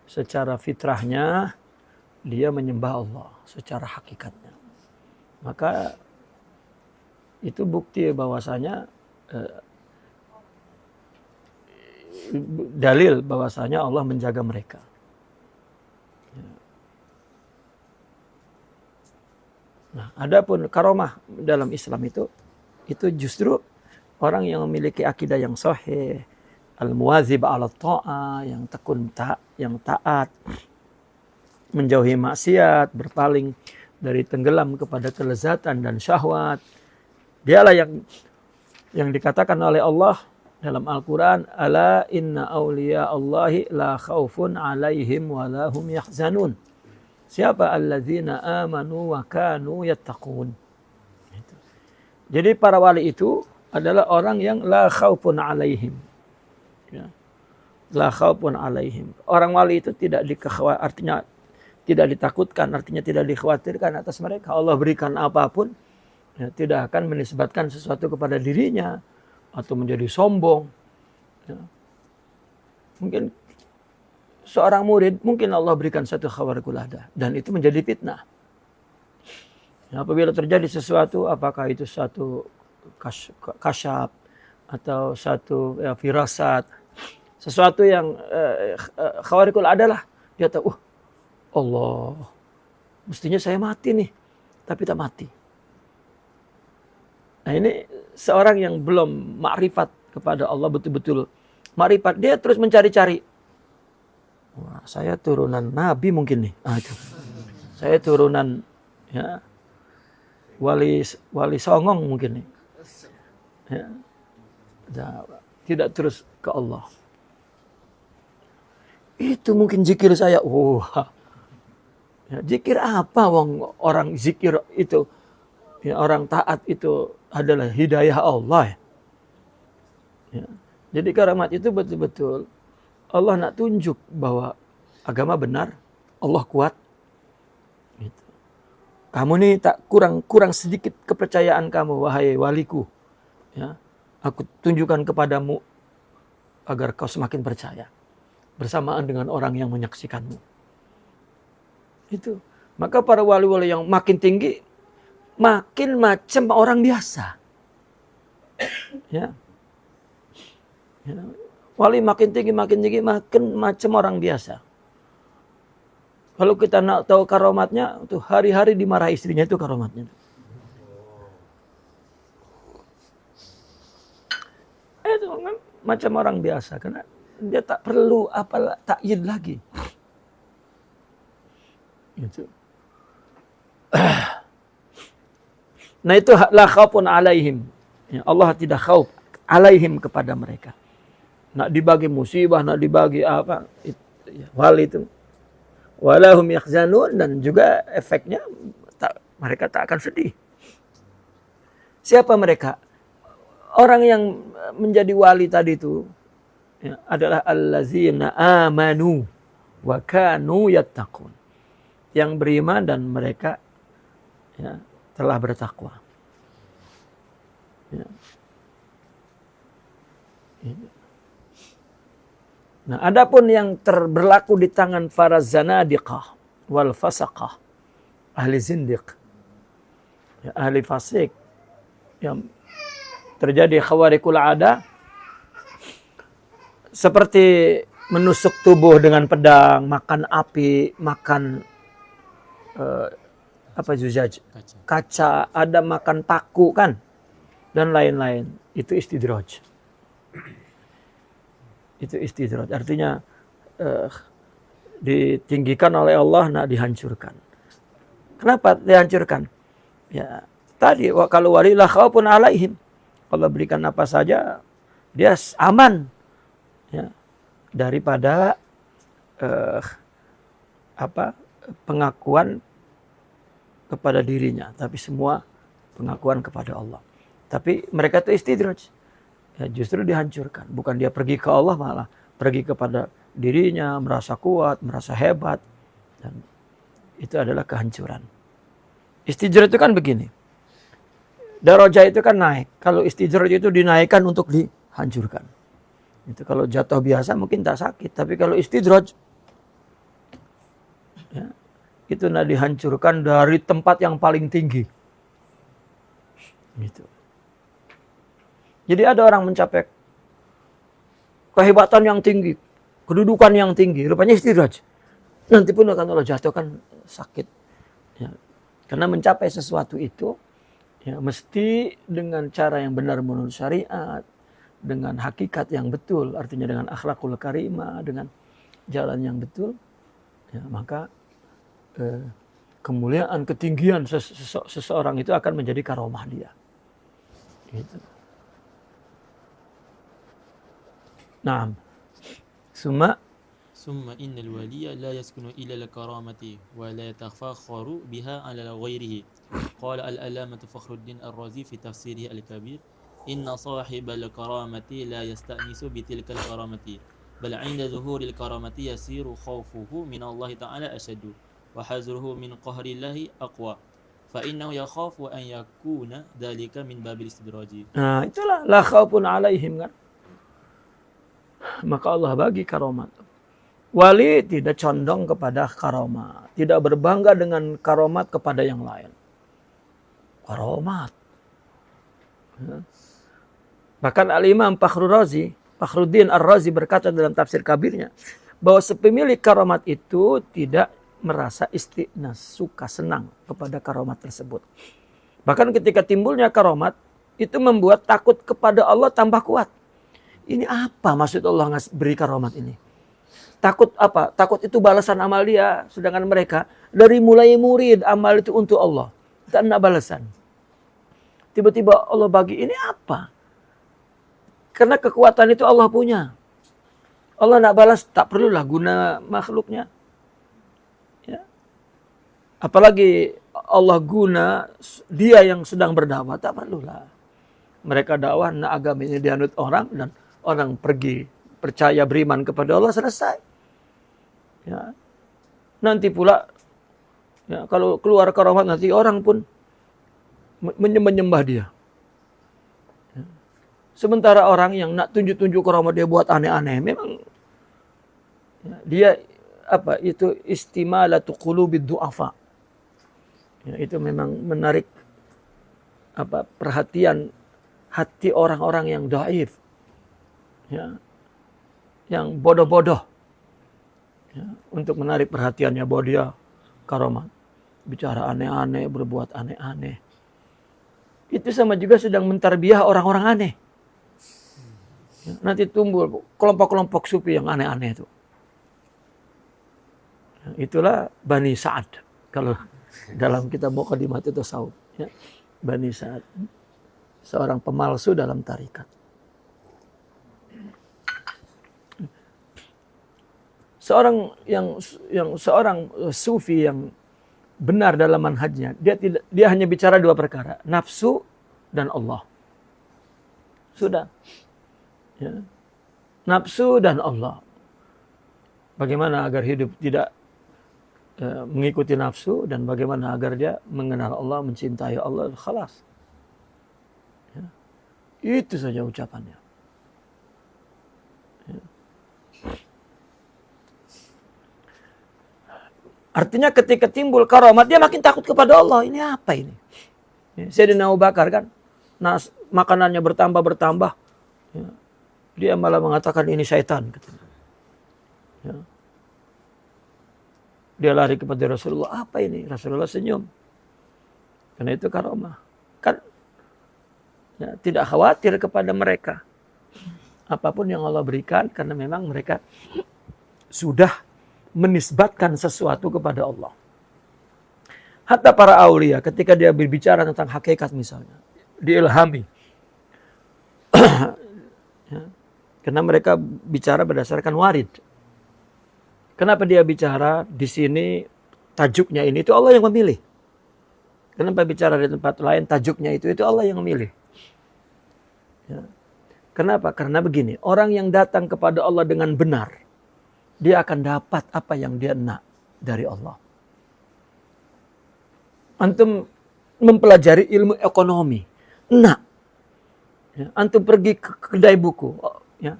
secara fitrahnya dia menyembah Allah secara hakikatnya. Maka itu bukti bahwasanya dalil bahwasanya Allah menjaga mereka. Nah, adapun karomah dalam Islam itu justru orang yang memiliki akidah yang sahih, al-muwazib ala ta'ah, yang tekun yang taat, menjauhi maksiat, berpaling dari tenggelam kepada kelezatan dan syahwat. Dialah yang dikatakan oleh Allah dalam Al-Quran, ala inna awliya Allahi la khawfun alaihim wa la hum yahzanun. Siapa alladzina amanu wa kanu yattaqun. Jadi para wali itu adalah orang yang la khawfun alaihim. Ya. La khawfun alaihim. Orang wali itu artinya tidak ditakutkan, artinya tidak dikhawatirkan atas mereka. Allah berikan apapun, ya, tidak akan menisbatkan sesuatu kepada dirinya atau menjadi sombong. Ya. Mungkin seorang murid, mungkin Allah berikan satu khawarikul ada, dan itu menjadi fitnah. Ya, apabila terjadi sesuatu, apakah itu satu kasyaf atau satu ya, firasat, sesuatu yang khawarikul adalah dia tahu, Allah, mestinya saya mati nih, tapi tak mati. Nah, ini seorang yang belum ma'rifat kepada Allah betul-betul ma'rifat, dia terus mencari-cari. Wah, saya turunan Nabi mungkin nih. Itu. Saya turunan ya, wali songong mungkin nih. Ya. Tidak terus ke Allah. Itu mungkin zikir saya. Ya, zikir apa orang zikir itu? Ya, orang taat itu adalah hidayah Allah. Ya. Jadi karamat itu betul-betul Allah nak tunjuk bahwa agama benar, Allah kuat. Gitu. Kamu nih tak kurang sedikit kepercayaan kamu, wahai waliku. Ya, aku tunjukkan kepadamu agar kau semakin percaya. Bersamaan dengan orang yang menyaksikanmu. Itu. Maka para wali-wali yang makin tinggi, makin macam orang biasa. Ya. Ya. Wali makin tinggi, makin macam orang biasa. Kalau kita nak tahu karomatnya, tuh hari-hari dimarahi istrinya itu karomatnya. Itu macam orang biasa karena dia tak perlu apa takyid lagi. Itu. Nah itu la khaufun alaihim. Ya, Allah tidak khauf alaihim kepada mereka. Nak dibagi musibah, nak dibagi apa, wal itu. Walahum yakhzanun, dan juga efeknya mereka tak akan sedih. Siapa mereka? Orang yang menjadi wali tadi itu ya, adalah allazina amanu wa kanu yattaqun. Yang beriman dan mereka ya, telah bertakwa. Ya. Nah, adapun yang berlaku di tangan para zanadiqah wal fasaqah, ahli zindiq, ya, ahli fasik, yang terjadi khawarikul ada, seperti menusuk tubuh dengan pedang, makan api, makan zujaj, kaca, ada makan paku kan, dan lain-lain. Itu istidraj. Itu istidraj. Artinya ditinggikan oleh Allah, nak dihancurkan. Kenapa dihancurkan? Ya tadi kalau walilah khaufun alaihim. Allah berikan apa saja, dia aman ya, daripada pengakuan kepada dirinya, tapi semua pengakuan kepada Allah. Tapi mereka itu istidraj. Ya, justru dihancurkan. Bukan dia pergi ke Allah, malah pergi kepada dirinya, merasa kuat, merasa hebat. Dan itu adalah kehancuran. Istidraj itu kan begini. Darajah itu kan naik. Kalau istidraj itu dinaikkan untuk dihancurkan. Itu kalau jatuh biasa mungkin tak sakit. Tapi kalau istidraj, ya, itu dihancurkan dari tempat yang paling tinggi. Gitu. Jadi ada orang mencapai kehebatan yang tinggi, kedudukan yang tinggi, rupanya istidraj. Nanti pun akan Allah jatuhkan sakit. Ya. Karena mencapai sesuatu itu, ya, mesti dengan cara yang benar menurut syariat, dengan hakikat yang betul, artinya dengan akhlakul karimah, dengan jalan yang betul, ya, maka kemuliaan, ketinggian seseorang itu akan menjadi karomah dia. Gitu. Nah, summa innal waliya la yaskunu ila al-karamati wa la yatafakhkharu biha ala ghayrihi. Qala al-allamah Fakhruddin Ar-Razi fi tafsirih al-kabir, inna sahibal karamati la yasta'nisu bi tilka al-karamati bal 'inda zuhuril karamati yasiru khawfuhu min Allah ta'ala ashaddu wa hazruhu min qahri Allah aqwa fa innahu yakhafu an yakuna dhalika min babil istidraji. Nah, itulah la khaufun alaihim kan. Maka Allah bagi karomat. Wali tidak condong kepada karomat, tidak berbangga dengan karomat kepada yang lain. Karomat. Ya. Bahkan Al-Imam Fakhruddin Ar-Razi berkata dalam tafsir kabirnya bahwa sepemilik karomat itu tidak merasa istiqnas, suka, senang kepada karomat tersebut. Bahkan ketika timbulnya karomat, itu membuat takut kepada Allah tambah kuat. Ini apa maksud Allah beri karomat ini? Takut apa? Takut itu balasan amal dia. Sedangkan mereka dari mulai murid amal itu untuk Allah. Tak nak balasan. Tiba-tiba Allah bagi ini apa? Karena kekuatan itu Allah punya. Allah nak balas tak perlulah guna makhluknya. Ya. Apalagi Allah guna dia yang sedang berdakwah, tak perlulah. Mereka dakwah, nak agama ini dianut orang dan orang pergi percaya beriman kepada Allah, selesai. Ya. Nanti pula ya, kalau keluar karomat nanti orang pun menyembah dia. Ya. Sementara orang yang nak tunjuk-tunjuk karomat dia buat aneh-aneh, memang ya, dia itu istimalatu qulubid du'afa. Ya, itu memang menarik perhatian hati orang-orang yang dhaif. Ya, yang bodoh-bodoh ya, untuk menarik perhatiannya bahwa dia karomat, bicara aneh-aneh, berbuat aneh-aneh. Itu sama juga sedang mentarbiah orang-orang aneh. Nanti tumbuh kelompok-kelompok sufi yang aneh-aneh itu. Itulah Bani Sa'ad. Kalau dalam kitab Muqaddimat itu Tasawuf. Ya. Bani Sa'ad. Seorang pemalsu dalam tarikat. Seorang sufi yang benar dalam manhajnya, dia hanya bicara dua perkara, nafsu dan Allah. Sudah. Ya. Nafsu dan Allah. Bagaimana agar hidup tidak mengikuti nafsu dan bagaimana agar dia mengenal Allah, mencintai Allah, khalas. Ya. Itu saja ucapannya. Ya. Artinya ketika timbul karamat, dia makin takut kepada Allah. Ini apa ini? Ya. Sayyidina Abu Bakar kan, makanannya bertambah. Ya. Dia malah mengatakan ini syaitan. Ya. Dia lari kepada Rasulullah. Apa ini? Rasulullah senyum. Karena itu karamah. Kan ya, tidak khawatir kepada mereka. Apapun yang Allah berikan. Karena memang mereka sudah menisbatkan sesuatu kepada Allah. Hatta para aulia ketika dia berbicara tentang hakikat misalnya. Diilhami. Ya. Karena mereka bicara berdasarkan warid. Kenapa dia bicara di sini tajuknya ini itu Allah yang memilih. Kenapa bicara di tempat lain tajuknya itu Allah yang memilih. Ya. Kenapa? Karena begini, orang yang datang kepada Allah dengan benar, dia akan dapat apa yang dia nak dari Allah. Antum mempelajari ilmu ekonomi, nak. Ya. Antum pergi ke kedai buku, ya.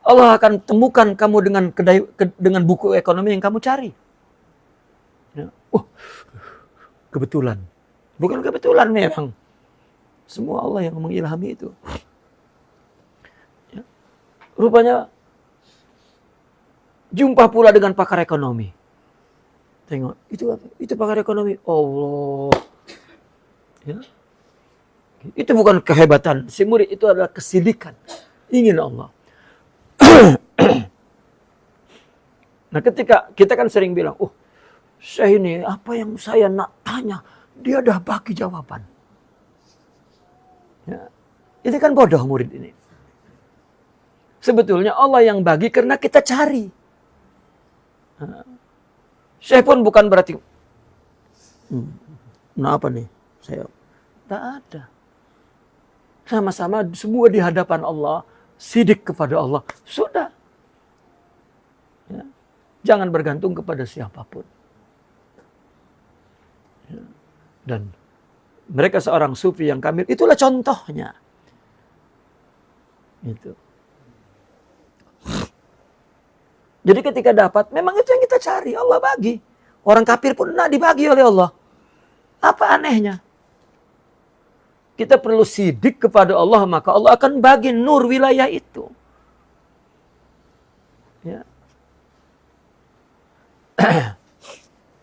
Allah akan temukan kamu dengan buku ekonomi yang kamu cari. Ya. Kebetulan. Bukan kebetulan memang. Semua Allah yang mengilhami itu. Ya. Rupanya jumpa pula dengan pakar ekonomi. Tengok, itu pakar ekonomi. Allah. Ya. Itu bukan kehebatan. Si murid itu adalah kesidikan. Ingin Allah. Nah ketika kita kan sering bilang, saya ini apa yang saya nak tanya, dia dah bagi jawaban. Ya. Itu kan bodoh murid ini. Sebetulnya Allah yang bagi karena kita cari. Saya pun bukan berarti, apa nih? Saya tak ada. Sama-sama semua di hadapan Allah, sidik kepada Allah. Sudah. Ya. Jangan bergantung kepada siapapun. Ya. Dan mereka seorang sufi yang kamil, itulah contohnya. Itu. Jadi ketika dapat, memang itu yang kita cari. Allah bagi. Orang kafir pun nak dibagi oleh Allah. Apa anehnya? Kita perlu sidik kepada Allah, maka Allah akan bagi nur wilayah itu. Ya.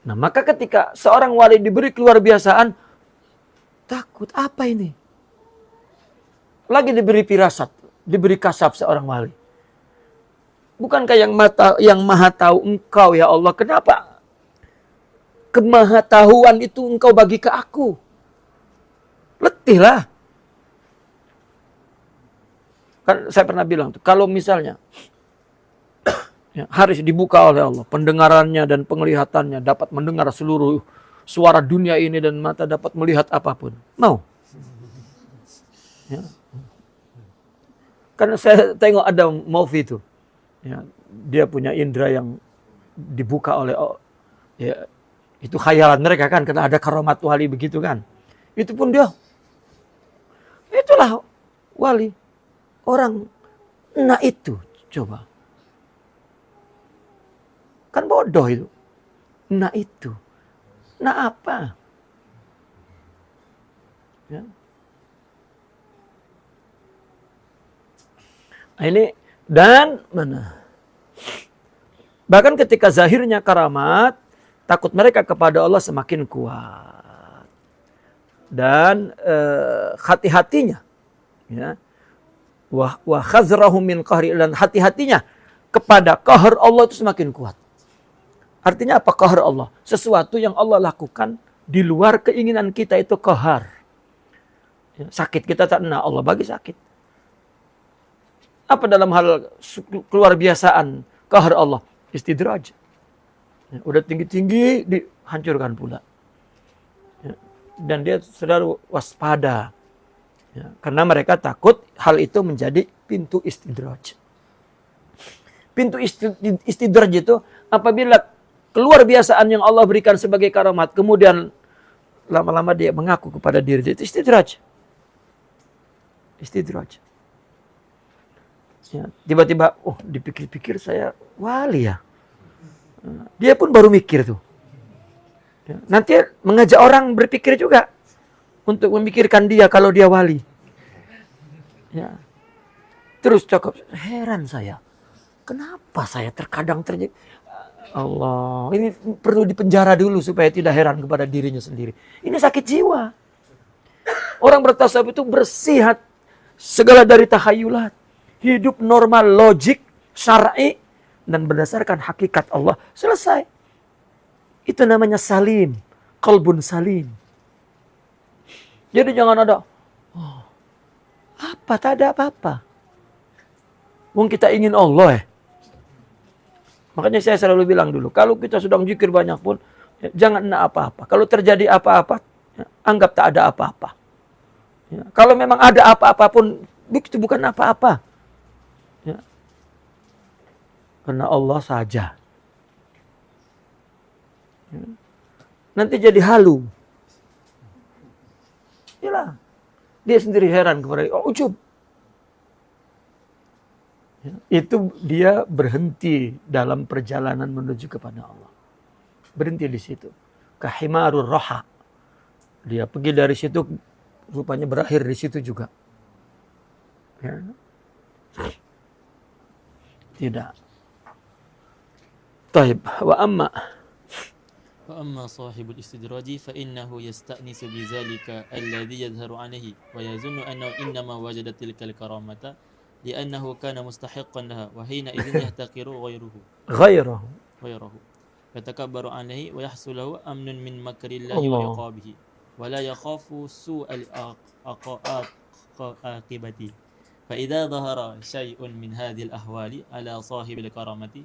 Nah, maka ketika seorang wali diberi keluar biasaan, takut apa ini? Lagi diberi firasat, diberi kasab seorang wali. Bukankah yang maha tahu engkau ya Allah? Kenapa kemahatauan itu engkau bagi ke aku? Letihlah. Kan saya pernah bilang tuh, kalau misalnya ya, harus dibuka oleh Allah, pendengarannya dan penglihatannya dapat mendengar seluruh suara dunia ini dan mata dapat melihat apapun. Mau? Ya. Karena saya tengok ada Maufi itu. Ya, dia punya indera yang dibuka oleh ya, itu khayalan mereka kan, karena ada karamat wali begitu kan. Itu pun dia, itulah wali. Orang, nah itu, coba. Kan bodoh itu. Nah itu. Nah apa? Ya. Nah, ini, dan mana? Bahkan ketika zahirnya karamat, takut mereka kepada Allah semakin kuat. Dan hati-hatinya, ya, wa khazrahu min qahri, dan hati-hatinya kepada qahar Allah itu semakin kuat. Artinya apa qahar Allah? Sesuatu yang Allah lakukan di luar keinginan kita itu qahar. Sakit kita tak kena, Allah bagi sakit. Apa dalam hal keluar biasaan qahar Allah? Istidraj. Udah tinggi-tinggi dihancurkan pula. Dan dia selalu waspada. Karena mereka takut hal itu menjadi pintu istidraj. Pintu istidraj itu apabila keluar biasaan yang Allah berikan sebagai karamat, kemudian lama-lama dia mengaku kepada diri dia, itu istidraj. Istidraj. Tiba-tiba, dipikir-pikir saya wali ya. Dia pun baru mikir tuh. Nanti mengajak orang berpikir juga untuk memikirkan dia kalau dia wali. Ya. Terus cakap, heran saya. Kenapa saya terkadang terjadi? Allah, ini perlu dipenjara dulu supaya tidak heran kepada dirinya sendiri. Ini sakit jiwa. Orang bertasawuf itu bersih segala dari takhayulat. Hidup normal, logik, syar'i, dan berdasarkan hakikat Allah. Selesai. Itu namanya salim. Qalbun salim. Jadi jangan ada, tak ada apa-apa. Wong kita ingin Allah Makanya saya selalu bilang dulu, kalau kita sedang zikir banyak pun, jangan nak apa-apa. Kalau terjadi apa-apa, anggap tak ada apa-apa. Kalau memang ada apa-apa pun, itu bukan apa-apa. Karena Allah saja. Nanti jadi halu. Yalah. Dia sendiri heran kepada ujub. Itu dia berhenti dalam perjalanan menuju kepada Allah. Berhenti di situ. Kahimarur roha. Dia pergi dari situ, rupanya berakhir di situ juga. Ya. Tidak. Taib. وأما صاحب الاستدراج فإنه يستأنس بذلك الذي يظهر عليه ويظن أنه إنما وجد تلك الكرامة لأنه كان مستحقا لها وحينئذ يحتقر غيره يتكبر عليه ويحصل له أمن من مكر الله وعقابه ولا يخاف سوء العاقبة فإذا ظهر شيء من هذه الأحوال على صاحب الكرامة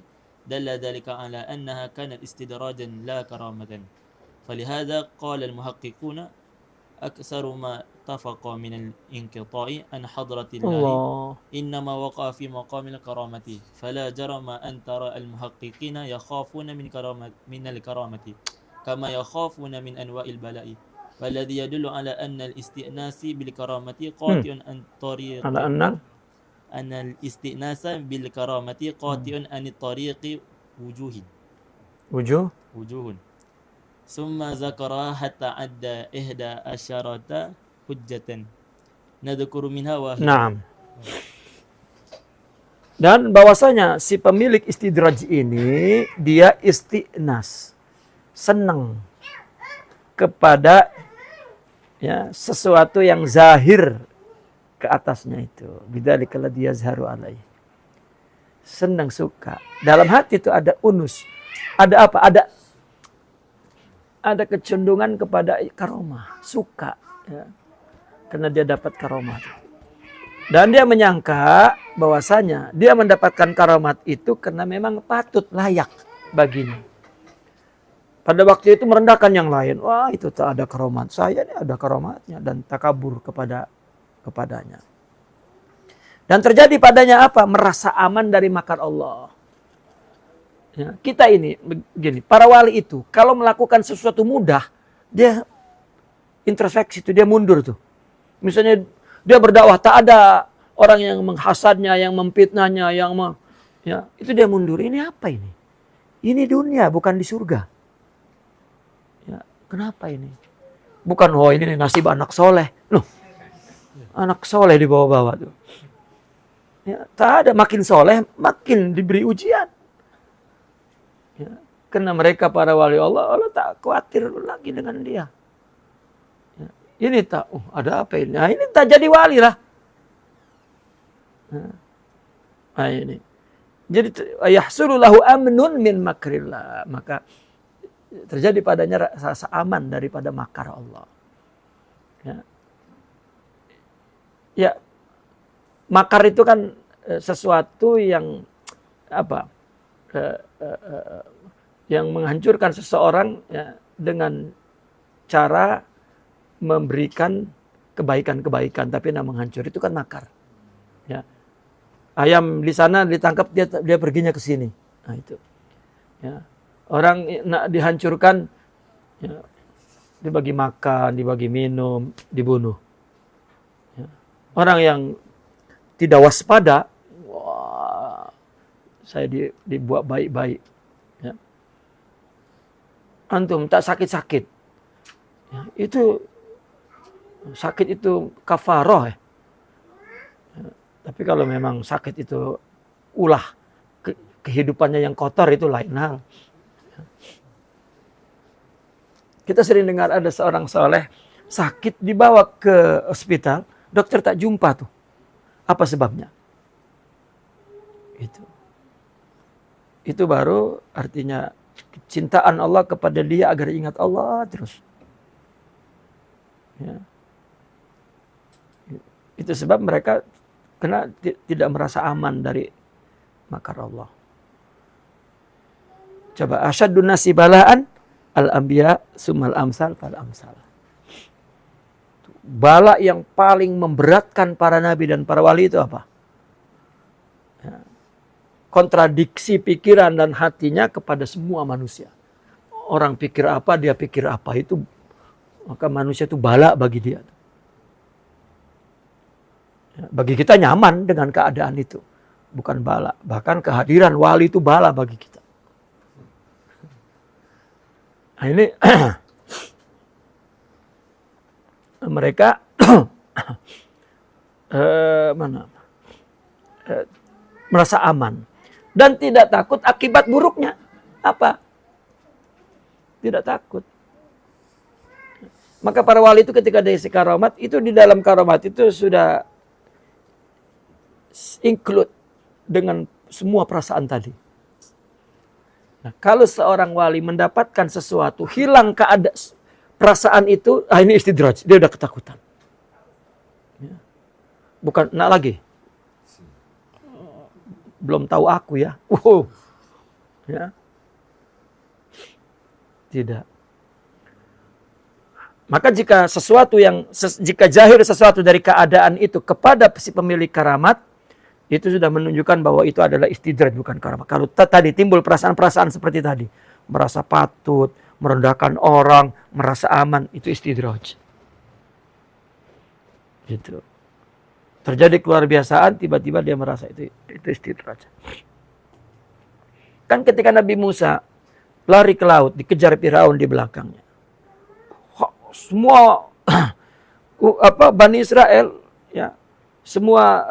دل ذلك على أنها كانت استدراجا لا كرامة فلهذا قال المحققون أكثر ما اتفق من الانقطاع عن حضرة الله إنما وقع في مقام الكرامة فلا جرم أن ترى المحققين يخافون من الكرامة كما يخافون من أنواع البلاء والذي يدل على أن الاستئناس بالكرامة قاطع عن طريق أن الاستئناس بالكرامة قاطع عن الطريق وجوه ثم ذكرها حتى عدى 11 حجة نذكر منها واحدة. Naam. Dan bahwasanya si pemilik istidraj ini dia isti'nas, senang kepada sesuatu yang zahir ke atasnya itu. Bidzalika alladzi yazharu alaihi. Senang, suka. Dalam hati itu ada unus. Ada apa? Ada kecenderungan kepada karomah, suka. Ya. Karena dia dapat karomah. Dan dia menyangka bahwasanya dia mendapatkan karomat itu karena memang patut, layak baginya. Pada waktu itu merendahkan yang lain. Wah, itu tak ada karomat. Saya ini ada karomatnya. Dan takabur kepadanya. Dan terjadi padanya apa? Merasa aman dari makar Allah. Ya, kita ini begini, para wali itu kalau melakukan sesuatu mudah, dia introspeksi itu, dia mundur tuh. Misalnya dia berdakwah, tak ada orang yang menghasadnya, yang memfitnahnya, itu dia mundur. Ini apa ini? Ini dunia, bukan di surga. Ya, kenapa ini? Bukan, ini nasib anak soleh. Loh, anak soleh di bawah-bawah tuh. Ya, tak ada, makin soleh, makin diberi ujian. Ya, karena mereka para wali Allah tak khawatir lagi dengan dia. Ya, ini tak, ada apa ini? Nah, ini tak jadi wali lah. Nah, ini. Jadi yahsulu lahu amnun min makrillah, maka terjadi padanya rasa aman daripada makar Allah. Ya. Ya, makar itu kan sesuatu yang apa? Yang menghancurkan seseorang ya, dengan cara memberikan kebaikan-kebaikan, tapi nak menghancur itu kan makar. Ya. Ayam di sana ditangkap, dia perginya ke sini. Nah itu. Ya. Orang nak dihancurkan, ya, dibagi makan, dibagi minum, dibunuh. Ya. Orang yang tidak waspada, wah, saya dibuat baik-baik. Ya. Antum tak sakit-sakit. Ya, itu sakit itu kafaroh. Ya. Tapi kalau memang sakit itu ulah kehidupannya yang kotor, itu lain hal. Kita sering dengar ada seorang soleh sakit dibawa ke hospital, dokter tak jumpa tuh. Apa sebabnya? Itu baru artinya kecintaan Allah kepada dia agar ingat Allah terus. Ya. Itu sebab mereka karena tidak merasa aman dari makar Allah. Coba asyadun nasi balaan al-anbiya summal amsal fal amsal. Bala yang paling memberatkan para nabi dan para wali itu apa? Ya. Kontradiksi pikiran dan hatinya kepada semua manusia. Orang pikir apa, dia pikir apa, itu maka manusia itu bala bagi dia. Bagi kita nyaman dengan keadaan itu. Bukan bala. Bahkan kehadiran wali itu bala bagi kita. Nah ini mereka merasa aman. Dan tidak takut akibat buruknya. Apa? Tidak takut. Maka para wali itu ketika diisi karamat, itu di dalam karamat itu sudah include dengan semua perasaan tadi. Nah, kalau seorang wali mendapatkan sesuatu, hilang perasaan itu, ini istidraj, dia udah ketakutan. Ya. Bukan, nak lagi. Belum tahu aku ya. Ya. Tidak. Maka jika jahir sesuatu dari keadaan itu kepada si pemilik karamat, itu sudah menunjukkan bahwa itu adalah istidraj, bukan karamat. Kalau tadi timbul perasaan-perasaan seperti tadi, merasa patut, merendahkan orang, merasa aman, itu istidraj. Gitu. Terjadi keluar biasaan, tiba-tiba dia merasa itu istidraj. Kan ketika Nabi Musa lari ke laut, dikejar Firaun di belakangnya. Semua Bani Israel, ya, semua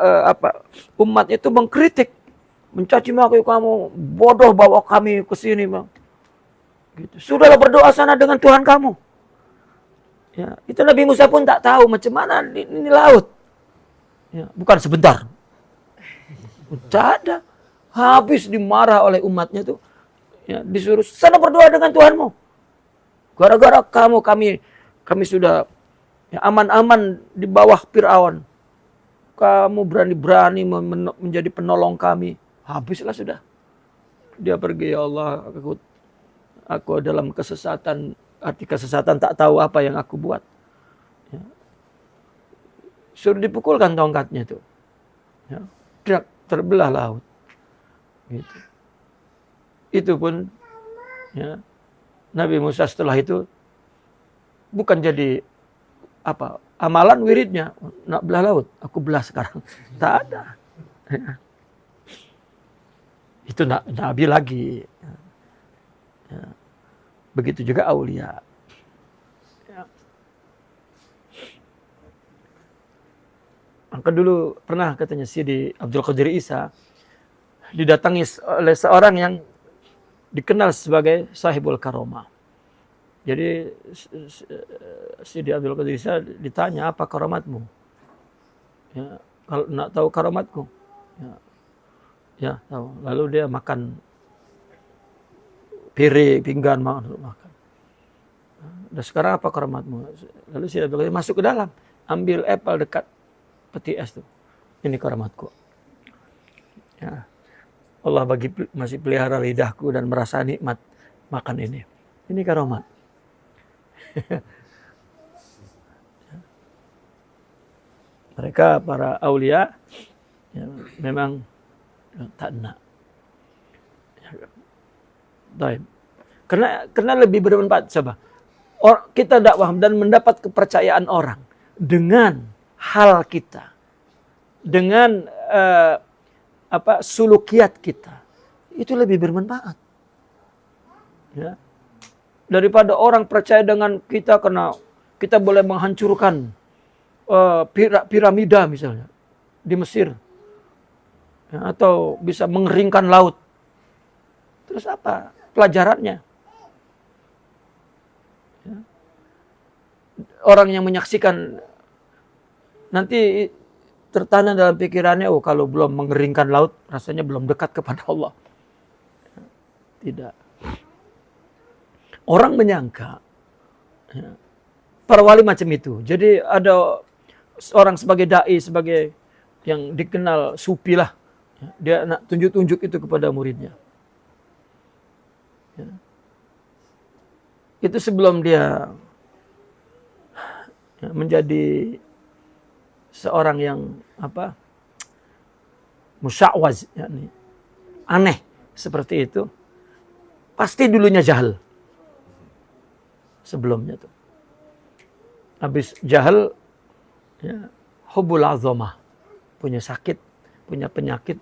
umat itu mengkritik, mencaci maki kamu, bodoh bawa kami ke sini, Bang. Gitu. Sudahlah berdoa sana dengan Tuhan kamu. Ya, itu Nabi Musa pun tak tahu macam mana ini laut. Ya, bukan sebentar. Tak ada. Habis dimarah oleh umatnya tuh. Ya, disuruh sana berdoa dengan Tuhanmu. Gara-gara kami sudah ya, aman-aman di bawah Fir'aun. Kamu berani-berani menjadi penolong kami. Habislah sudah. Dia pergi, ya Allah, aku dalam kesesatan, arti kesesatan tak tahu apa yang aku buat. Ya. Suruh dipukulkan tongkatnya itu. Ya. Terbelah laut. Gitu. Itu pun ya, Nabi Musa setelah itu bukan jadi amalan wiridnya nak belah laut, aku belah sekarang. Tak ada. Ya. Itu Nabi lagi. Ya. Begitu juga aulia. Ya. Maka dulu pernah katanya Sidi Abdul Qadir Isa didatangi oleh seorang yang dikenal sebagai sahibul karomah. Jadi Sidi Abdul Qadir Isa ditanya, apa karamatmu? Ya, kalau nak tahu karamatku, Ya, tahu. Lalu dia makan piring, pinggan, makan. Dan sekarang apa keramatmu? Lalu saya bilang, masuk ke dalam, ambil apel dekat peti es tuh. Ini keramatku. Ya. Allah masih pelihara lidahku dan merasa nikmat makan ini. Ini karamat. Mereka para aulia ya, memang tak nak. Ya. Karena lebih bermanfaat coba. Kita dakwah dan mendapat kepercayaan orang dengan hal kita, dengan sulukiat kita, itu lebih bermanfaat. Ya. Daripada orang percaya dengan kita karena kita boleh menghancurkan piramida misalnya di Mesir, ya, atau bisa mengeringkan laut. Terus apa pelajarannya? Ya. Orang yang menyaksikan nanti tertanam dalam pikirannya, oh kalau belum mengeringkan laut, rasanya belum dekat kepada Allah. Tidak. Orang menyangka ya, para wali macam itu. Jadi ada orang sebagai dai, sebagai yang dikenal sufi lah. Ya, dia nak tunjuk-tunjuk itu kepada muridnya. Ya. Itu sebelum dia ya, menjadi seorang yang musya'waz, yakni aneh seperti itu, pasti dulunya jahil. Sebelumnya tuh. Habis jahil, ya, hubbul azamah, punya sakit, punya penyakit,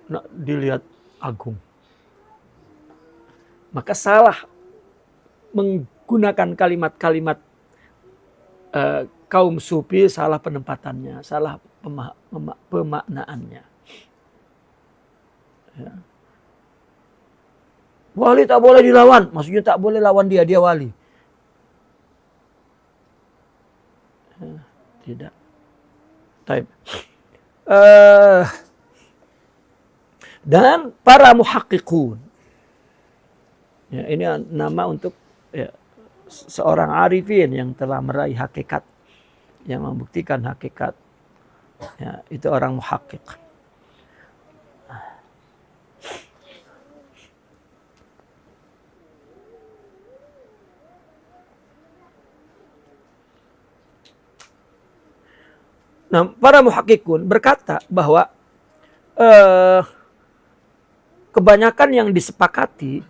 nak dilihat agung. Maka salah menggunakan kalimat-kalimat kaum sufi, salah penempatannya, salah pemaknaannya. Ya. Wali tak boleh dilawan, maksudnya tak boleh lawan dia wali. Ya, tidak. Taib. Dan para muhaqqiqun. Ya, ini nama untuk ya, seorang arifin yang telah meraih hakikat, yang membuktikan hakikat. Ya, itu orang muhaqqiq. Nah, para muhaqqiqun berkata bahwa kebanyakan yang disepakati,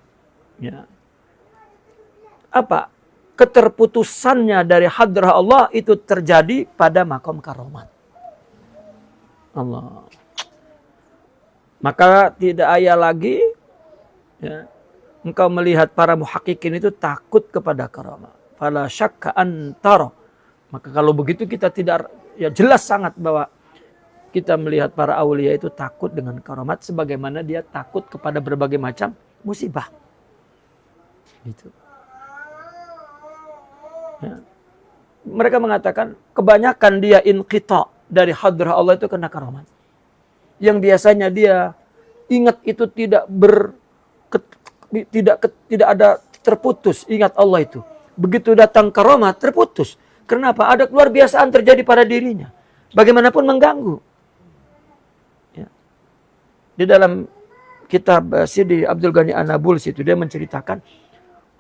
ya, keterputusannya dari hadrah Allah itu terjadi pada maqam karomat. Allah. Maka tidak ayah lagi, ya, engkau melihat para muhaqqiqin itu takut kepada karomat. Fala syakka antara. Maka kalau begitu kita tidak, ya jelas sangat bahwa kita melihat para aulia itu takut dengan karomat sebagaimana dia takut kepada berbagai macam musibah. Gitu. Ya. Mereka mengatakan kebanyakan dia inqita dari hadrah Allah itu kena karomat. Yang biasanya dia ingat itu tidak ada terputus, ingat Allah itu. Begitu datang karomat terputus. Kenapa? Ada luar biasaan terjadi pada dirinya. Bagaimanapun mengganggu. Ya. Di dalam kitab Sidi Abdul Ghani An-Nabulsi itu dia menceritakan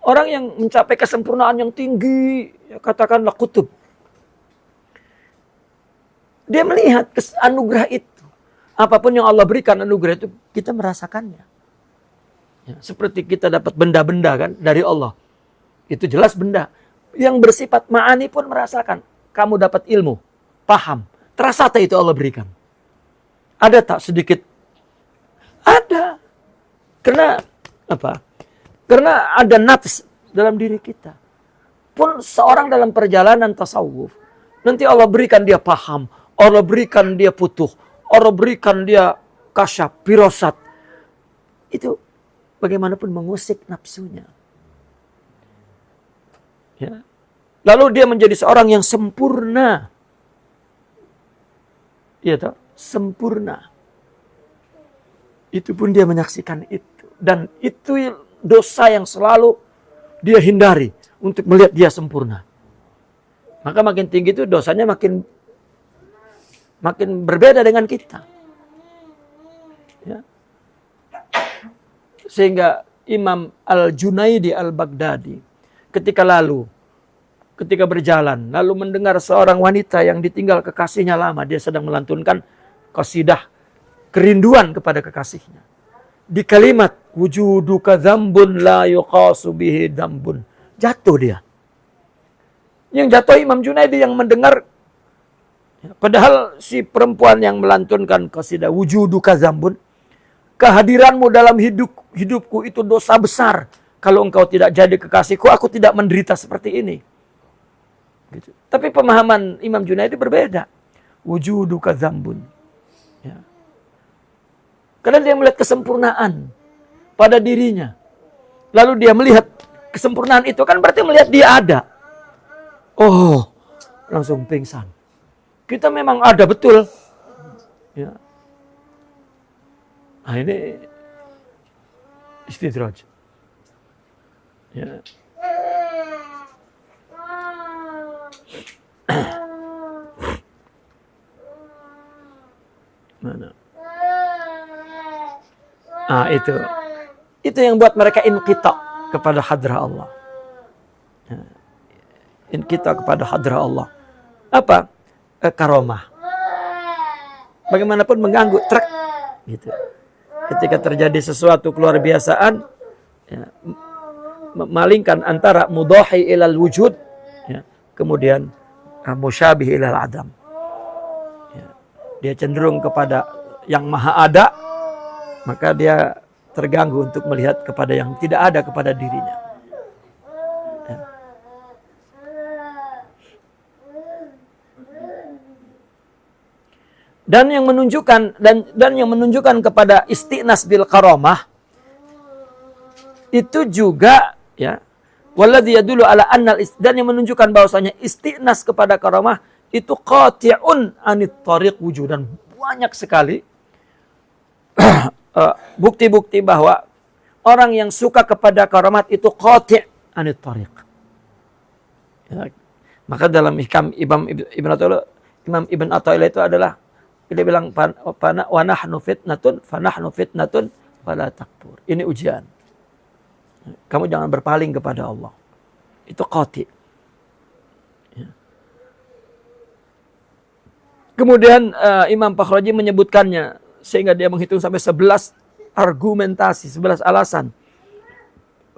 orang yang mencapai kesempurnaan yang tinggi, ya, katakanlah kutub. Dia melihat anugerah itu. Apapun yang Allah berikan anugerah itu, kita merasakannya. Ya, seperti kita dapat benda-benda kan dari Allah. Itu jelas benda. Yang bersifat ma'ani pun merasakan. Kamu dapat ilmu, paham. Terasa tak itu Allah berikan? Ada tak sedikit? Ada. Karena apa? Karena ada nafs dalam diri kita. Pun seorang dalam perjalanan tasawuf, nanti Allah berikan dia paham, Allah berikan dia putuh, Allah berikan dia kasyaf, firasat. Itu bagaimanapun mengusik nafsunya. Ya. Lalu dia menjadi seorang yang sempurna. Iya toh? Sempurna. itu pun dia menyaksikan itu. Dan itu dosa yang selalu dia hindari untuk melihat dia sempurna. Maka makin tinggi itu dosanya makin berbeda dengan kita. Ya. Sehingga Imam Al-Junaidi Al-Baghdadi ketika berjalan lalu mendengar seorang wanita yang ditinggal kekasihnya lama, dia sedang melantunkan qasidah kerinduan kepada kekasihnya. Di kalimat wujuduka dzambun la yuqasu bihi dzambun, jatuh dia. Yang jatuh Imam Junaidi yang mendengar. Padahal si perempuan yang melantunkan qasidah wujuduka dzambun, kehadiranmu dalam hidupku itu dosa besar. Kalau engkau tidak jadi kekasihku, aku tidak menderita seperti ini. Gitu. Tapi pemahaman Imam Junaidi berbeda. Wujuduka dzambun. Ya. Karena dia melihat kesempurnaan pada dirinya. Lalu dia melihat kesempurnaan itu, kan berarti melihat dia ada. Oh, langsung pingsan. Kita memang ada betul. Ya. Nah, ini istidraj. Ya. Mana? Ah, itu yang buat mereka inqita kepada hadrah Allah. Ya. Inqita kepada hadrah Allah. Apa? Karomah. Bagaimanapun mengganggu, trek gitu. Ketika terjadi sesuatu keluar biasaan, ya, memalingkan antara mudahi ilal wujud, ya, kemudian musyabih ilal adam. Ya, dia cenderung kepada yang maha ada, maka dia terganggu untuk melihat kepada yang tidak ada kepada dirinya. Ya. Dan yang menunjukkan kepada istinas bil karamah itu juga, ya, walladzi yadullu ala annal, dan yang menunjukkan bahwasanya istinas kepada karamah itu qati'un anit tariq wujudan. Banyak sekali bukti-bukti bahwa orang yang suka kepada karamat itu qati' anit tariq. Ya. Maka dalam Hikam Imam Ibn Athaillah itu adalah dia bilang wa nahnu fitnatun fala takfur. Ini ujian. Kamu jangan berpaling kepada Allah. Itu qati'. Ya. Kemudian Imam Fakhraji menyebutkannya sehingga dia menghitung sampai 11 argumentasi, 11 alasan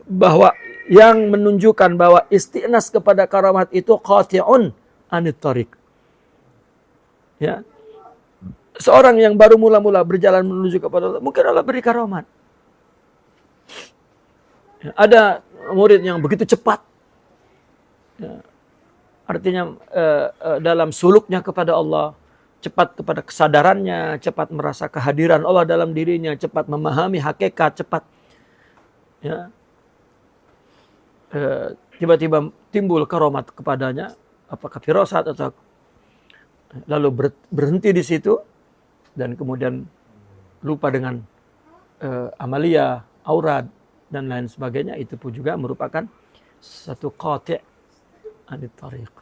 bahwa yang menunjukkan bahwa istinas kepada karamat itu qati'un anit tariq. Ya. Seorang yang baru mula-mula berjalan menuju kepada Allah, mungkin Allah beri karamat. Ya, ada murid yang begitu cepat. Ya, artinya dalam suluknya kepada Allah, cepat kepada kesadarannya, cepat merasa kehadiran Allah dalam dirinya, cepat memahami hakikat, cepat. Ya, tiba-tiba timbul karamat kepadanya, apakah firasat atau lalu berhenti di situ dan kemudian lupa dengan amalia, aurat dan lain sebagainya, itu pun juga merupakan satu qati' anit tariq.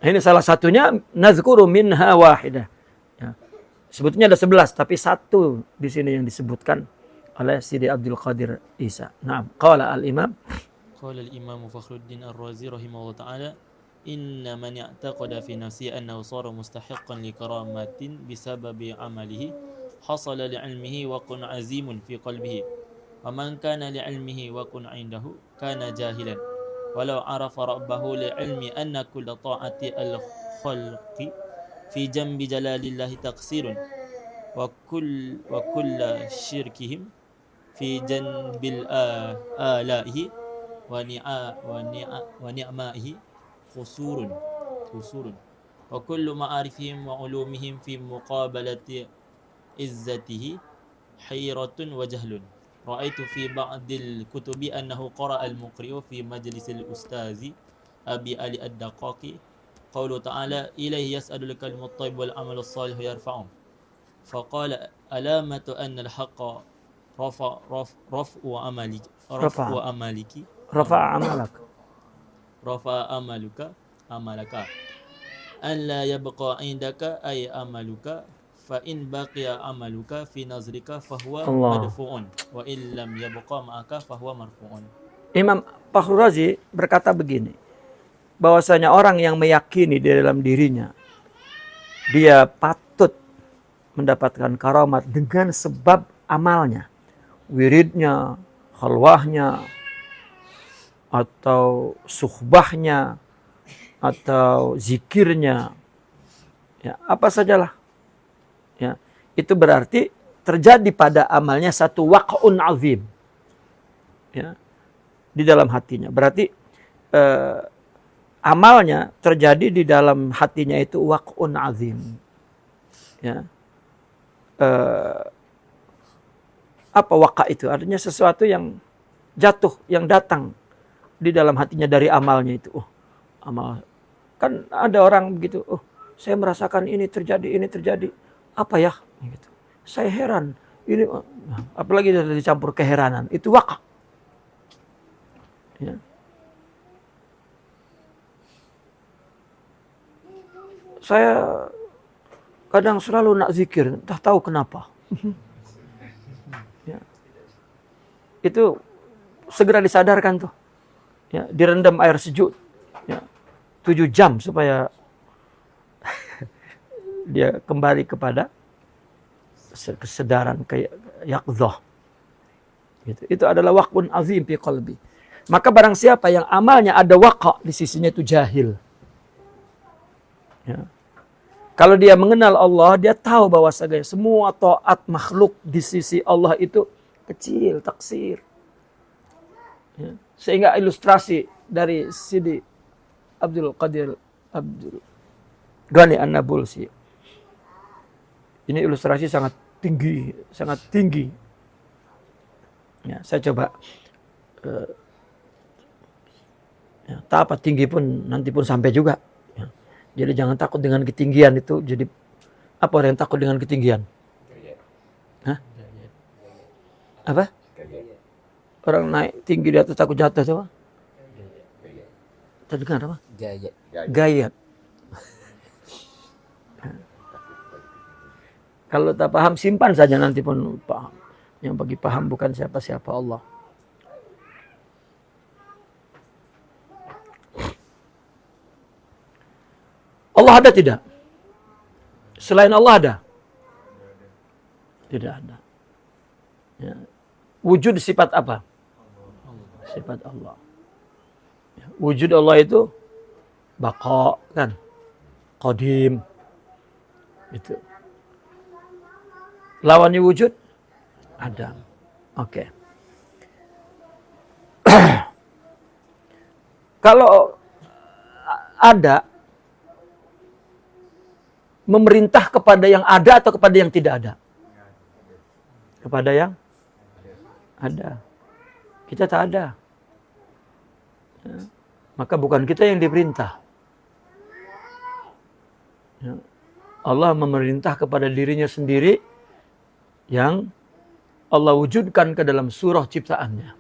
Ini salah satunya, nazkuru minha wahidah. Ya. Sebetulnya ada 11, tapi satu di sini yang disebutkan oleh Sidi Abdul Qadir Isa. Naam, qala al-Imam. Qala al-Imam Fakhruddin Ar-Razi rahimahullah ta'ala, inna man ya'taqada fi nafsihi annahu sara mustahiqqan li karamatin bisababi amalihi hasala li'ilmihi wa kun azimun fi qalbihi wa man kana li'ilmihi wa kun 'indahu kana jahilan walau arafa rabbahu li'ilmi anna kulla ta'ati al-khalqi fi jambi jalalillahi taqsirun wa kulla syirkihim fi janbil alaihi wa ni'maihi khusurun wa kullu ma'arifihim wa ulumihim fi muqabalati izzatihi hayratun wa jahlun. Ra'aitu fi ba'dil kutubi annahu qara'a al-muqri'u fi majlisil ustazi Abi Ali ad-Daqaqi قوله تعالى إليه يسأل الكلم الطيب والعمل الصالح يرفعه فقال علامة أن الحق رفع عملك Rafa. رفع Amalak. عملك أن لا يبقى عندك أي عملك فإن بقي عملك في نظرك فهو Allah. مدفوع وإن لم يبقى معك فهو مرفوع. Imam Fakhrul Razi berkata begini, bahwasanya orang yang meyakini di dalam dirinya dia patut mendapatkan karamat dengan sebab amalnya, wiridnya, khalwahnya, atau suhbahnya, atau zikirnya, ya, apa sajalah, ya, itu berarti terjadi pada amalnya satu waq'un azim, ya, di dalam hatinya. Berarti amalnya terjadi di dalam hatinya itu waq'un azim, ya. Apa waqa itu? Artinya sesuatu yang jatuh, yang datang di dalam hatinya dari amalnya itu. Oh, amal. Kan ada orang begitu, oh, saya merasakan ini terjadi. Apa ya? Gitu. Saya heran. Ini apalagi dicampur keheranan. Itu waqa. Ya. Saya kadang selalu nak zikir, entah tahu kenapa. Ya. Itu segera disadarkan tuh. Ya, direndam air sejuk. Ya. 7 jam supaya dia kembali kepada kesadaran kayak yaqdzah. Gitu. Itu adalah waqun azim fi qalbi. Maka barang siapa yang amalnya ada waqa di sisinya itu jahil. Ya. Kalau dia mengenal Allah, dia tahu bahwa semua taat makhluk di sisi Allah itu kecil, taksir. Ya. Sehingga ilustrasi dari Sidi Abdul Qadir Abdul Ghani An-Nabulsi. Ini ilustrasi sangat tinggi. Ya, saya coba ya, tak apa tinggi pun nanti pun sampai juga. Ya. Jadi jangan takut dengan ketinggian itu. Jadi apa orang yang takut dengan ketinggian? Hah? Apa? Orang naik tinggi di atas takut jatuh coba. Terdengar apa? Gayat. Kalau tak paham simpan saja nanti pun paham. Yang bagi paham bukan siapa-siapa Allah. Allah ada tidak? Selain Allah ada? Tidak ada. Ya. Wujud sifat apa? Sifat Allah. Ya. Wujud Allah itu baqa kan? Qadim. Itu. Lawannya wujud? Ada. Oke. Kalau ada, memerintah kepada yang ada atau kepada yang tidak ada? Kepada yang ada. Kita tak ada. Ya. Maka bukan kita yang diperintah. Ya. Allah memerintah kepada dirinya sendiri yang Allah wujudkan ke dalam surah ciptaannya.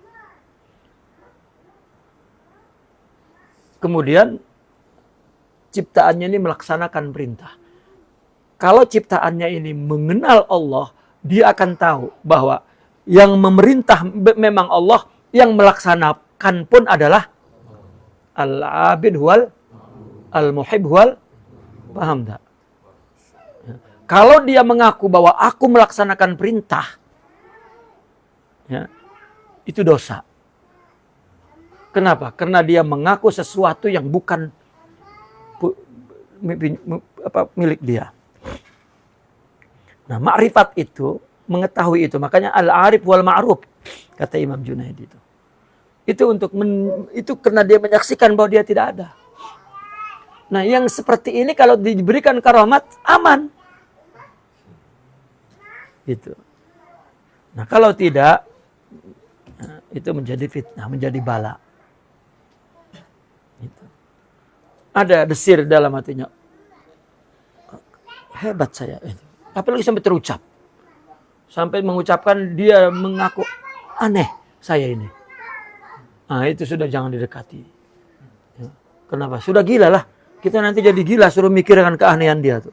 Kemudian ciptaannya ini melaksanakan perintah. Kalau ciptaannya ini mengenal Allah, dia akan tahu bahwa yang memerintah memang Allah, yang melaksanakan pun adalah Al-Abid wal Al-Muhib wal, paham tak? Kalau dia mengaku bahwa aku melaksanakan perintah, ya, itu dosa. Kenapa? Karena dia mengaku sesuatu yang bukan milik dia. Nah, ma'rifat itu, mengetahui itu. Makanya al-arif wal ma'ruf, kata Imam Junaid itu. Itu itu karena dia menyaksikan bahwa dia tidak ada. Nah, yang seperti ini kalau diberikan karamat, aman. Gitu. Nah, kalau tidak, itu menjadi fitnah, menjadi bala. Gitu. ada desir dalam hatinya. Hebat saya. Apalagi sampai terucap. Sampai mengucapkan dia mengaku aneh saya ini. Nah itu sudah jangan didekati. Ya. Kenapa? Sudah gila lah. Kita nanti jadi gila suruh mikirkan keanehan dia tuh.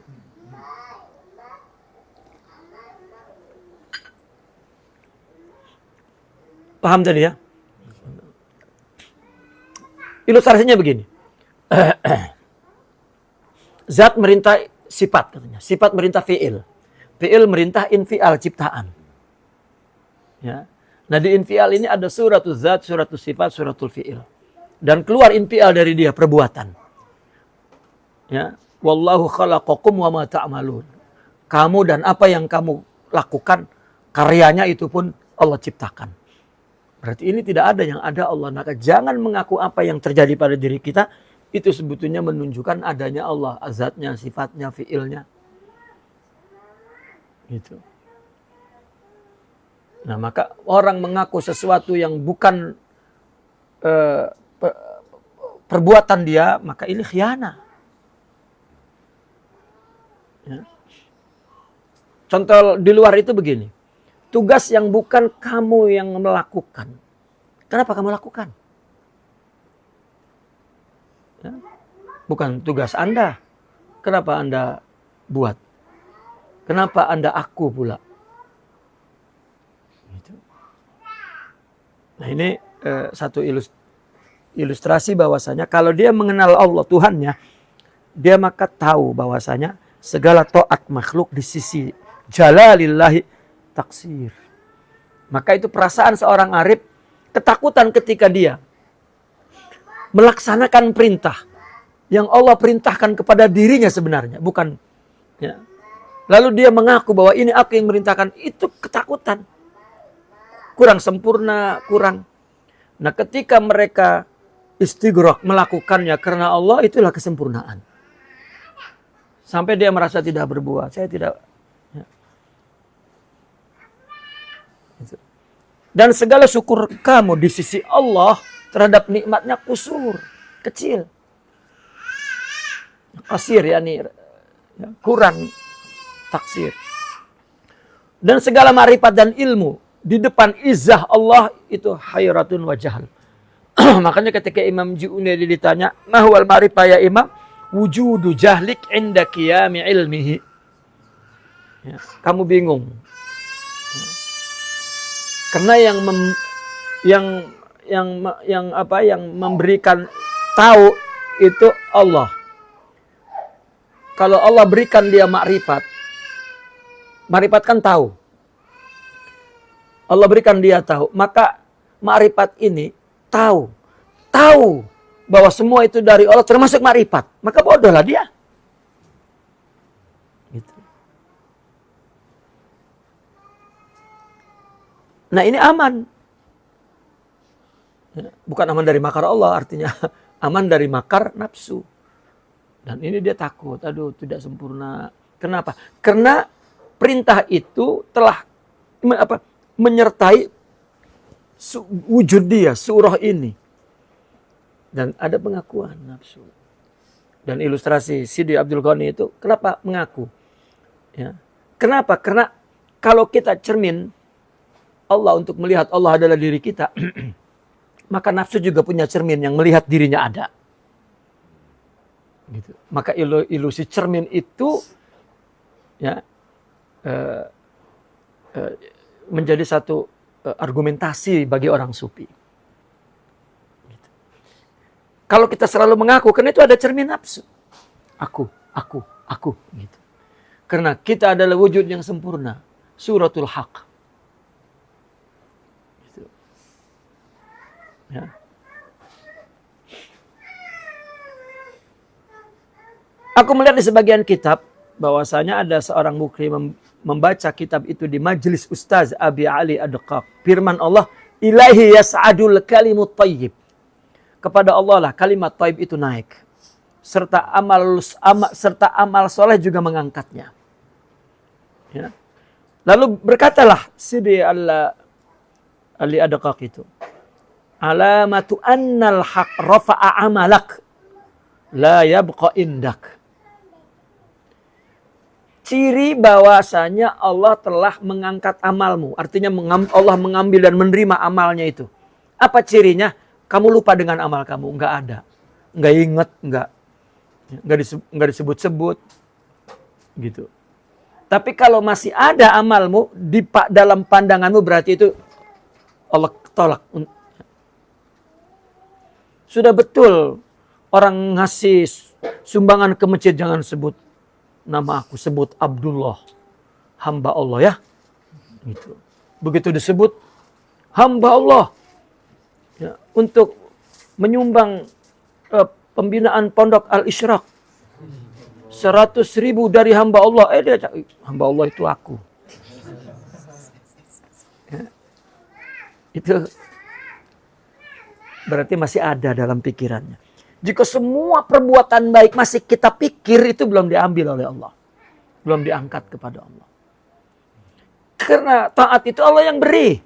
Paham tadi ya? Ilustrasinya begini. Zat merintah sifat katanya. Sifat merintah fi'il. Fi'il merintah infial ciptaan. Ya. Nah di infial ini ada suratul zat, suratul sifat, suratul fi'il. Dan keluar infial dari dia perbuatan. Ya. Wallahu khalaqakum wa ma ta'malun. Kamu dan apa yang kamu lakukan, karyanya itu pun Allah ciptakan. Berarti ini tidak ada, yang ada Allah. Maka jangan mengaku apa yang terjadi pada diri kita. Itu sebetulnya menunjukkan adanya Allah. Azatnya, sifatnya, fi'ilnya. Gitu. Nah maka orang mengaku sesuatu yang bukan perbuatan dia. Maka ini khianat. Ya. Contoh di luar itu begini. Tugas yang bukan kamu yang melakukan. Kenapa kamu lakukan? Ya. Bukan tugas Anda. Kenapa Anda buat? Kenapa Anda aku pula? Gitu. Nah ini satu ilustrasi bahwasanya kalau dia mengenal Allah Tuhannya, dia maka tahu bahwasanya segala taat makhluk di sisi jalalillahi taksir. Maka itu perasaan seorang arif ketakutan ketika dia melaksanakan perintah yang Allah perintahkan kepada dirinya sebenarnya, bukan ya. Lalu dia mengaku bahwa ini aku yang merintahkan, itu ketakutan. Kurang sempurna, kurang. Nah, ketika mereka istighraq melakukannya karena Allah, itulah kesempurnaan. Sampai dia merasa tidak berbuat, saya tidak. Dan segala syukur kamu di sisi Allah terhadap nikmatnya kusur, kecil. Kasir yakni ya, kurang taksir. Dan segala ma'rifat dan ilmu di depan izah Allah itu hayratun wa jahl. Makanya ketika Imam Junaidi ditanya, "Mahwal ma'rifah ya Imam?" Wujudu jahlik inda qiyami ilmihi. Ya, kamu bingung. Karena yang memberikan tahu itu Allah. Kalau Allah berikan dia makrifat, makrifat kan tahu. Allah berikan dia tahu, maka makrifat ini tahu bahwa semua itu dari Allah termasuk makrifat. Maka bodohlah dia. Gitu. Nah ini aman. Bukan aman dari makar Allah, artinya aman dari makar nafsu. Dan ini dia takut, aduh tidak sempurna. Kenapa? Karena perintah itu telah menyertai wujud dia, surah ini. Dan ada pengakuan nafsu. Dan ilustrasi Sidi Abdul Ghani itu, kenapa mengaku? Ya. Kenapa? Karena kalau kita cermin Allah untuk melihat Allah adalah diri kita, maka nafsu juga punya cermin yang melihat dirinya ada. Gitu. Maka ilusi cermin itu ya menjadi satu argumentasi bagi orang sufi. Gitu. Kalau kita selalu mengaku, karena itu ada cermin nafsu. Aku. Gitu. Karena kita adalah wujud yang sempurna. Suratul haq. Gitu. Ya. Aku melihat di sebagian kitab bahwasanya ada seorang mukri membaca kitab itu di majelis Ustaz Abi Ali Ad-Daqaq. Firman Allah, "Ilaihi yas'adul kalimut thayyib." Kepada Allah lah kalimat thayyib itu naik. Serta amal soleh juga mengangkatnya. Ya. Lalu berkatalah Sidi Ali Ad-Daqaq itu, "Alamatu annal haq rafa'a amalak." la yabqa indak. Ciri bahwasanya Allah telah mengangkat amalmu. Artinya Allah mengambil dan menerima amalnya itu. Apa cirinya? Kamu lupa dengan amal kamu. Enggak ada. Enggak ingat. Enggak disebut-sebut. Gitu. Tapi kalau masih ada amalmu dalam pandanganmu, berarti itu Allah tolak. Sudah betul orang ngasih sumbangan ke masjid, jangan sebut nama aku, sebut Abdullah, hamba Allah ya. Gitu. Begitu disebut hamba Allah ya, untuk menyumbang pembinaan pondok Al-Isyraq 100.000 dari hamba Allah. Dia hamba Allah itu aku. Ya. Itu berarti masih ada dalam pikirannya. Jika semua perbuatan baik masih kita pikir, itu belum diambil oleh Allah. Belum diangkat kepada Allah. Karena taat itu Allah yang beri.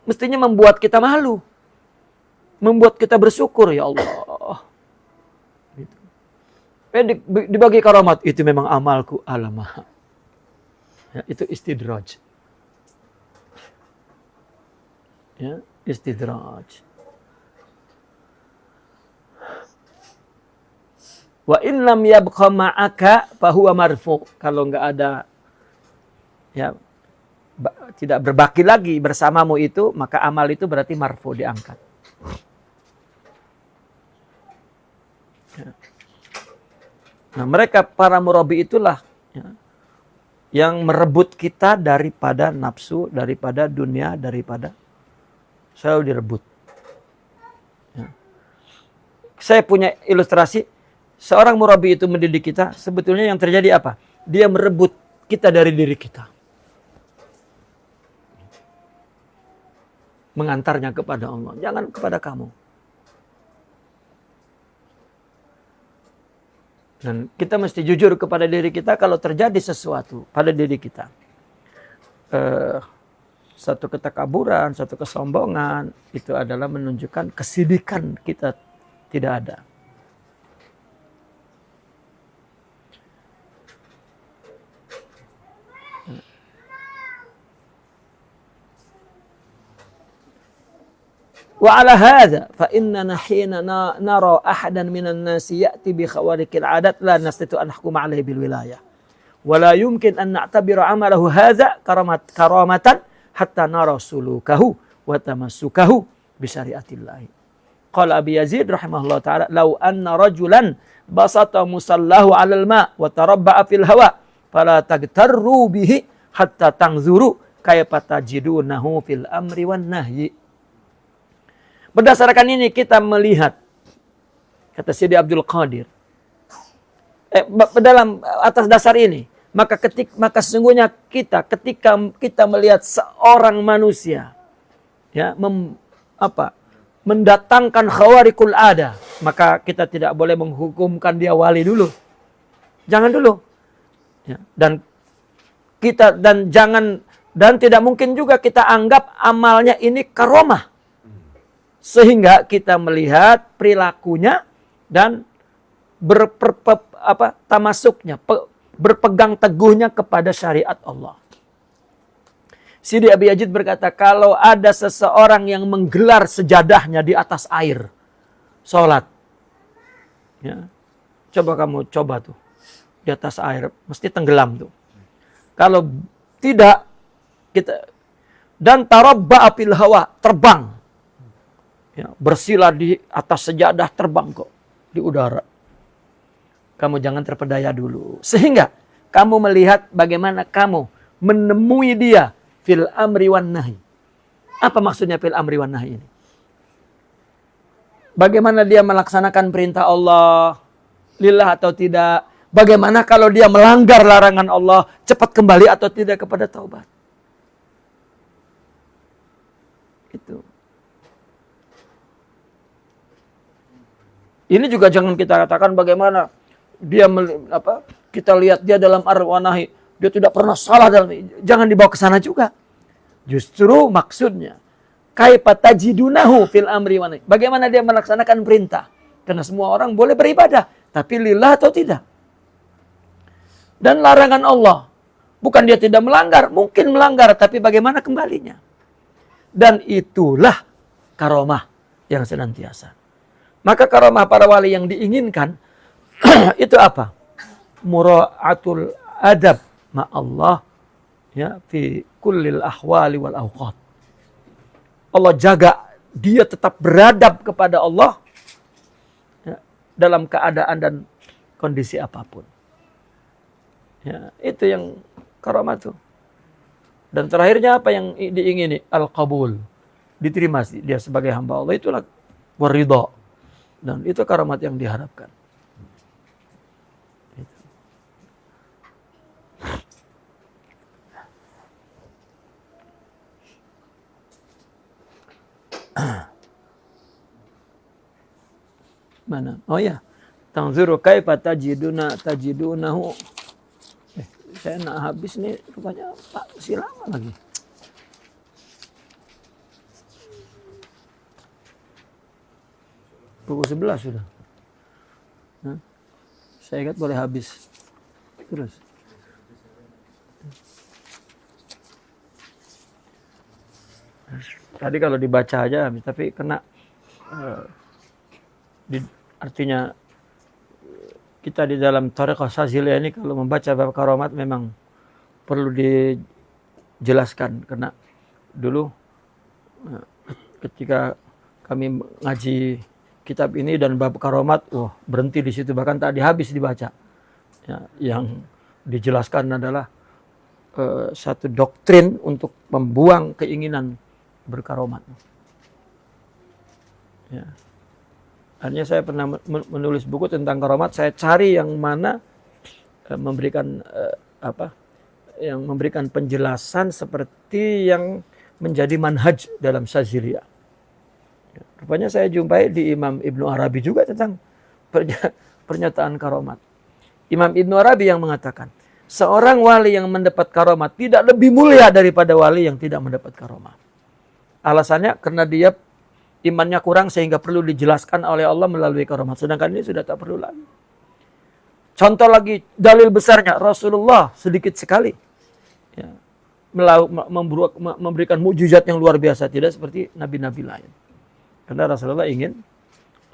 Mestinya membuat kita malu. Membuat kita bersyukur, ya Allah. Gitu. Dibagi karamat, itu memang amalku. Alamah. Ya, itu istidraj. Ya, istidraj. Wa in lam yabqa ma'aka fahuwa marfu. Kalau enggak ada ya tidak berbaki lagi bersamamu itu, maka amal itu berarti marfu, diangkat. Ya. Nah, mereka para murabi itulah ya, yang merebut kita daripada nafsu, daripada dunia, daripada selalu direbut. Ya. Saya punya ilustrasi. Seorang murabi itu mendidik kita, sebetulnya yang terjadi apa? Dia merebut kita dari diri kita. Mengantarnya kepada Allah, jangan kepada kamu. Dan kita mesti jujur kepada diri kita kalau terjadi sesuatu pada diri kita. Satu ketakaburan, satu kesombongan, itu adalah menunjukkan kesidikan kita tidak ada. Wa ala hadza fa innana hina nara ahadan minan nasi ya'ti bi khawarikil 'adat la nastatu an nahkuma 'alaihi bil wilayah wa la yumkin an na'tabira 'amalahu hadza karamatan hatta nara sulukahu wa tamassukahu bi syariatillah. Qala Abi Yazid rahimahullah taala, law anna rajulan basata musallahu 'alal ma wa tarabba'a fil hawa fala tagtarru bihi hatta tanzuru kayfa tajidunahu fil amri wan nahyi. Berdasarkan ini kita melihat, kata Sidi Abdul Qadir, dalam atas dasar ini, maka sesungguhnya ketika kita melihat seorang manusia ya mendatangkan khawarikul ada, maka kita tidak boleh menghukumkan dia wali dulu. Jangan dulu. Ya, dan tidak mungkin juga kita anggap amalnya ini karomah. Sehingga kita melihat perilakunya dan tamasuknya, berpegang teguhnya kepada syariat Allah. Sidi Abi Yazid berkata, kalau ada seseorang yang menggelar sejadahnya di atas air, sholat, ya, coba tuh di atas air, mesti tenggelam tuh. Kalau tidak kita dan tarabba'a fil hawa, terbang. Ya, bersila di atas sejadah, terbang kok di udara. Kamu jangan terpedaya dulu. Sehingga kamu melihat bagaimana kamu menemui dia fil amri wan nahi. Apa maksudnya fil amri wan nahi ini? Bagaimana dia melaksanakan perintah Allah, lillah atau tidak? Bagaimana kalau dia melanggar larangan Allah, cepat kembali atau tidak kepada taubat? Itu. Ini juga jangan kita katakan bagaimana dia kita lihat dia dalam arwanahi, dia tidak pernah salah dalam, jangan dibawa ke sana juga. Justru maksudnya kaifa tajidunahu fil amri wa nahi. Bagaimana dia melaksanakan perintah Karena semua orang boleh beribadah, tapi lillah atau tidak. Dan larangan Allah, bukan dia tidak melanggar, mungkin melanggar, tapi bagaimana kembalinya. Dan itulah karomah yang senantiasa. Maka karomah para wali yang diinginkan, itu apa? Mura'atul adab ma'allah, ya, fi kullil ahwali wal awqat. Allah jaga dia tetap beradab kepada Allah, ya, dalam keadaan dan kondisi apapun. Ya, itu yang karamah itu. Dan terakhirnya apa yang diingini? Al-qabul. Diterima dia sebagai hamba Allah, itulah waridha. Dan itu karamat yang diharapkan. Mana? Oh ya. Tanzuru kaifa tajidunahu. Saya nak habis nih, rupanya Pak masih lama lagi. Pukul 11 sudah. Nah, saya ingat boleh habis. Terus. Tadi kalau dibaca aja habis, tapi kena artinya kita di dalam Thariqah Syadziliyah ini kalau membaca bab karamat memang perlu dijelaskan, karena dulu ketika kami ngaji kitab ini dan bab karamat, berhenti di situ, bahkan tadi habis dibaca. Ya, yang dijelaskan adalah satu doktrin untuk membuang keinginan berkaromat. Ya. Hanya saya pernah menulis buku tentang karomat, saya cari yang mana memberikan yang memberikan penjelasan seperti yang menjadi manhaj dalam Syadziliyah. Ya, rupanya saya jumpai di Imam Ibnu Arabi juga tentang pernyataan karomat. Imam Ibnu Arabi yang mengatakan, seorang wali yang mendapat karomat tidak lebih mulia daripada wali yang tidak mendapat karomat. Alasannya karena dia imannya kurang sehingga perlu dijelaskan oleh Allah melalui karomat. Sedangkan ini sudah tak perlu lagi. Contoh lagi dalil besarnya, Rasulullah sedikit sekali ya, memberikan mukjizat yang luar biasa, tidak seperti nabi-nabi lain. Karena Rasulullah ingin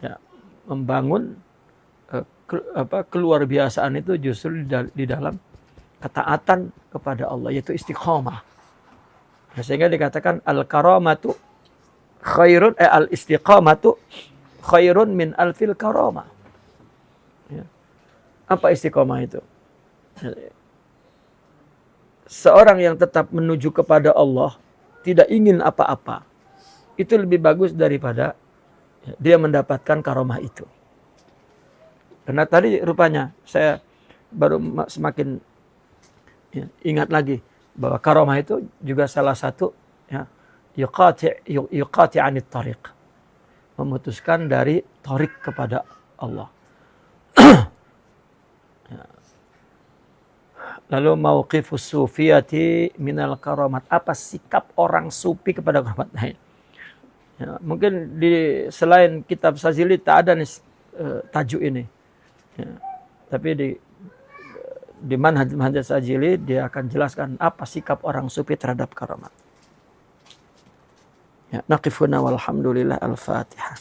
ya, membangun keluar biasaan itu justru di dalam ketaatan kepada Allah, yaitu istiqomah. Nah, sehingga dikatakan al-karamatu khairun al-istiqamatu khairun min alfil karamah. Ya. Apa istiqamah itu? Seorang yang tetap menuju kepada Allah, tidak ingin apa-apa, itu lebih bagus daripada dia mendapatkan karamah itu. Karena tadi rupanya saya baru semakin ingat lagi bahwa karamah itu juga salah satu ya, yuqati anit tariq, memutuskan dari tariq kepada Allah. Lalu mauqifus sufiyati minal karamat, apa sikap orang sufi kepada karamat lain? Ya, mungkin selain kitab Syadzili tak ada nih tajuk ini. Ya, tapi di manhaj Syadzili dia akan jelaskan apa sikap orang sufi terhadap karamat. Ya, naqifuna walhamdulillah, al-Fatihah.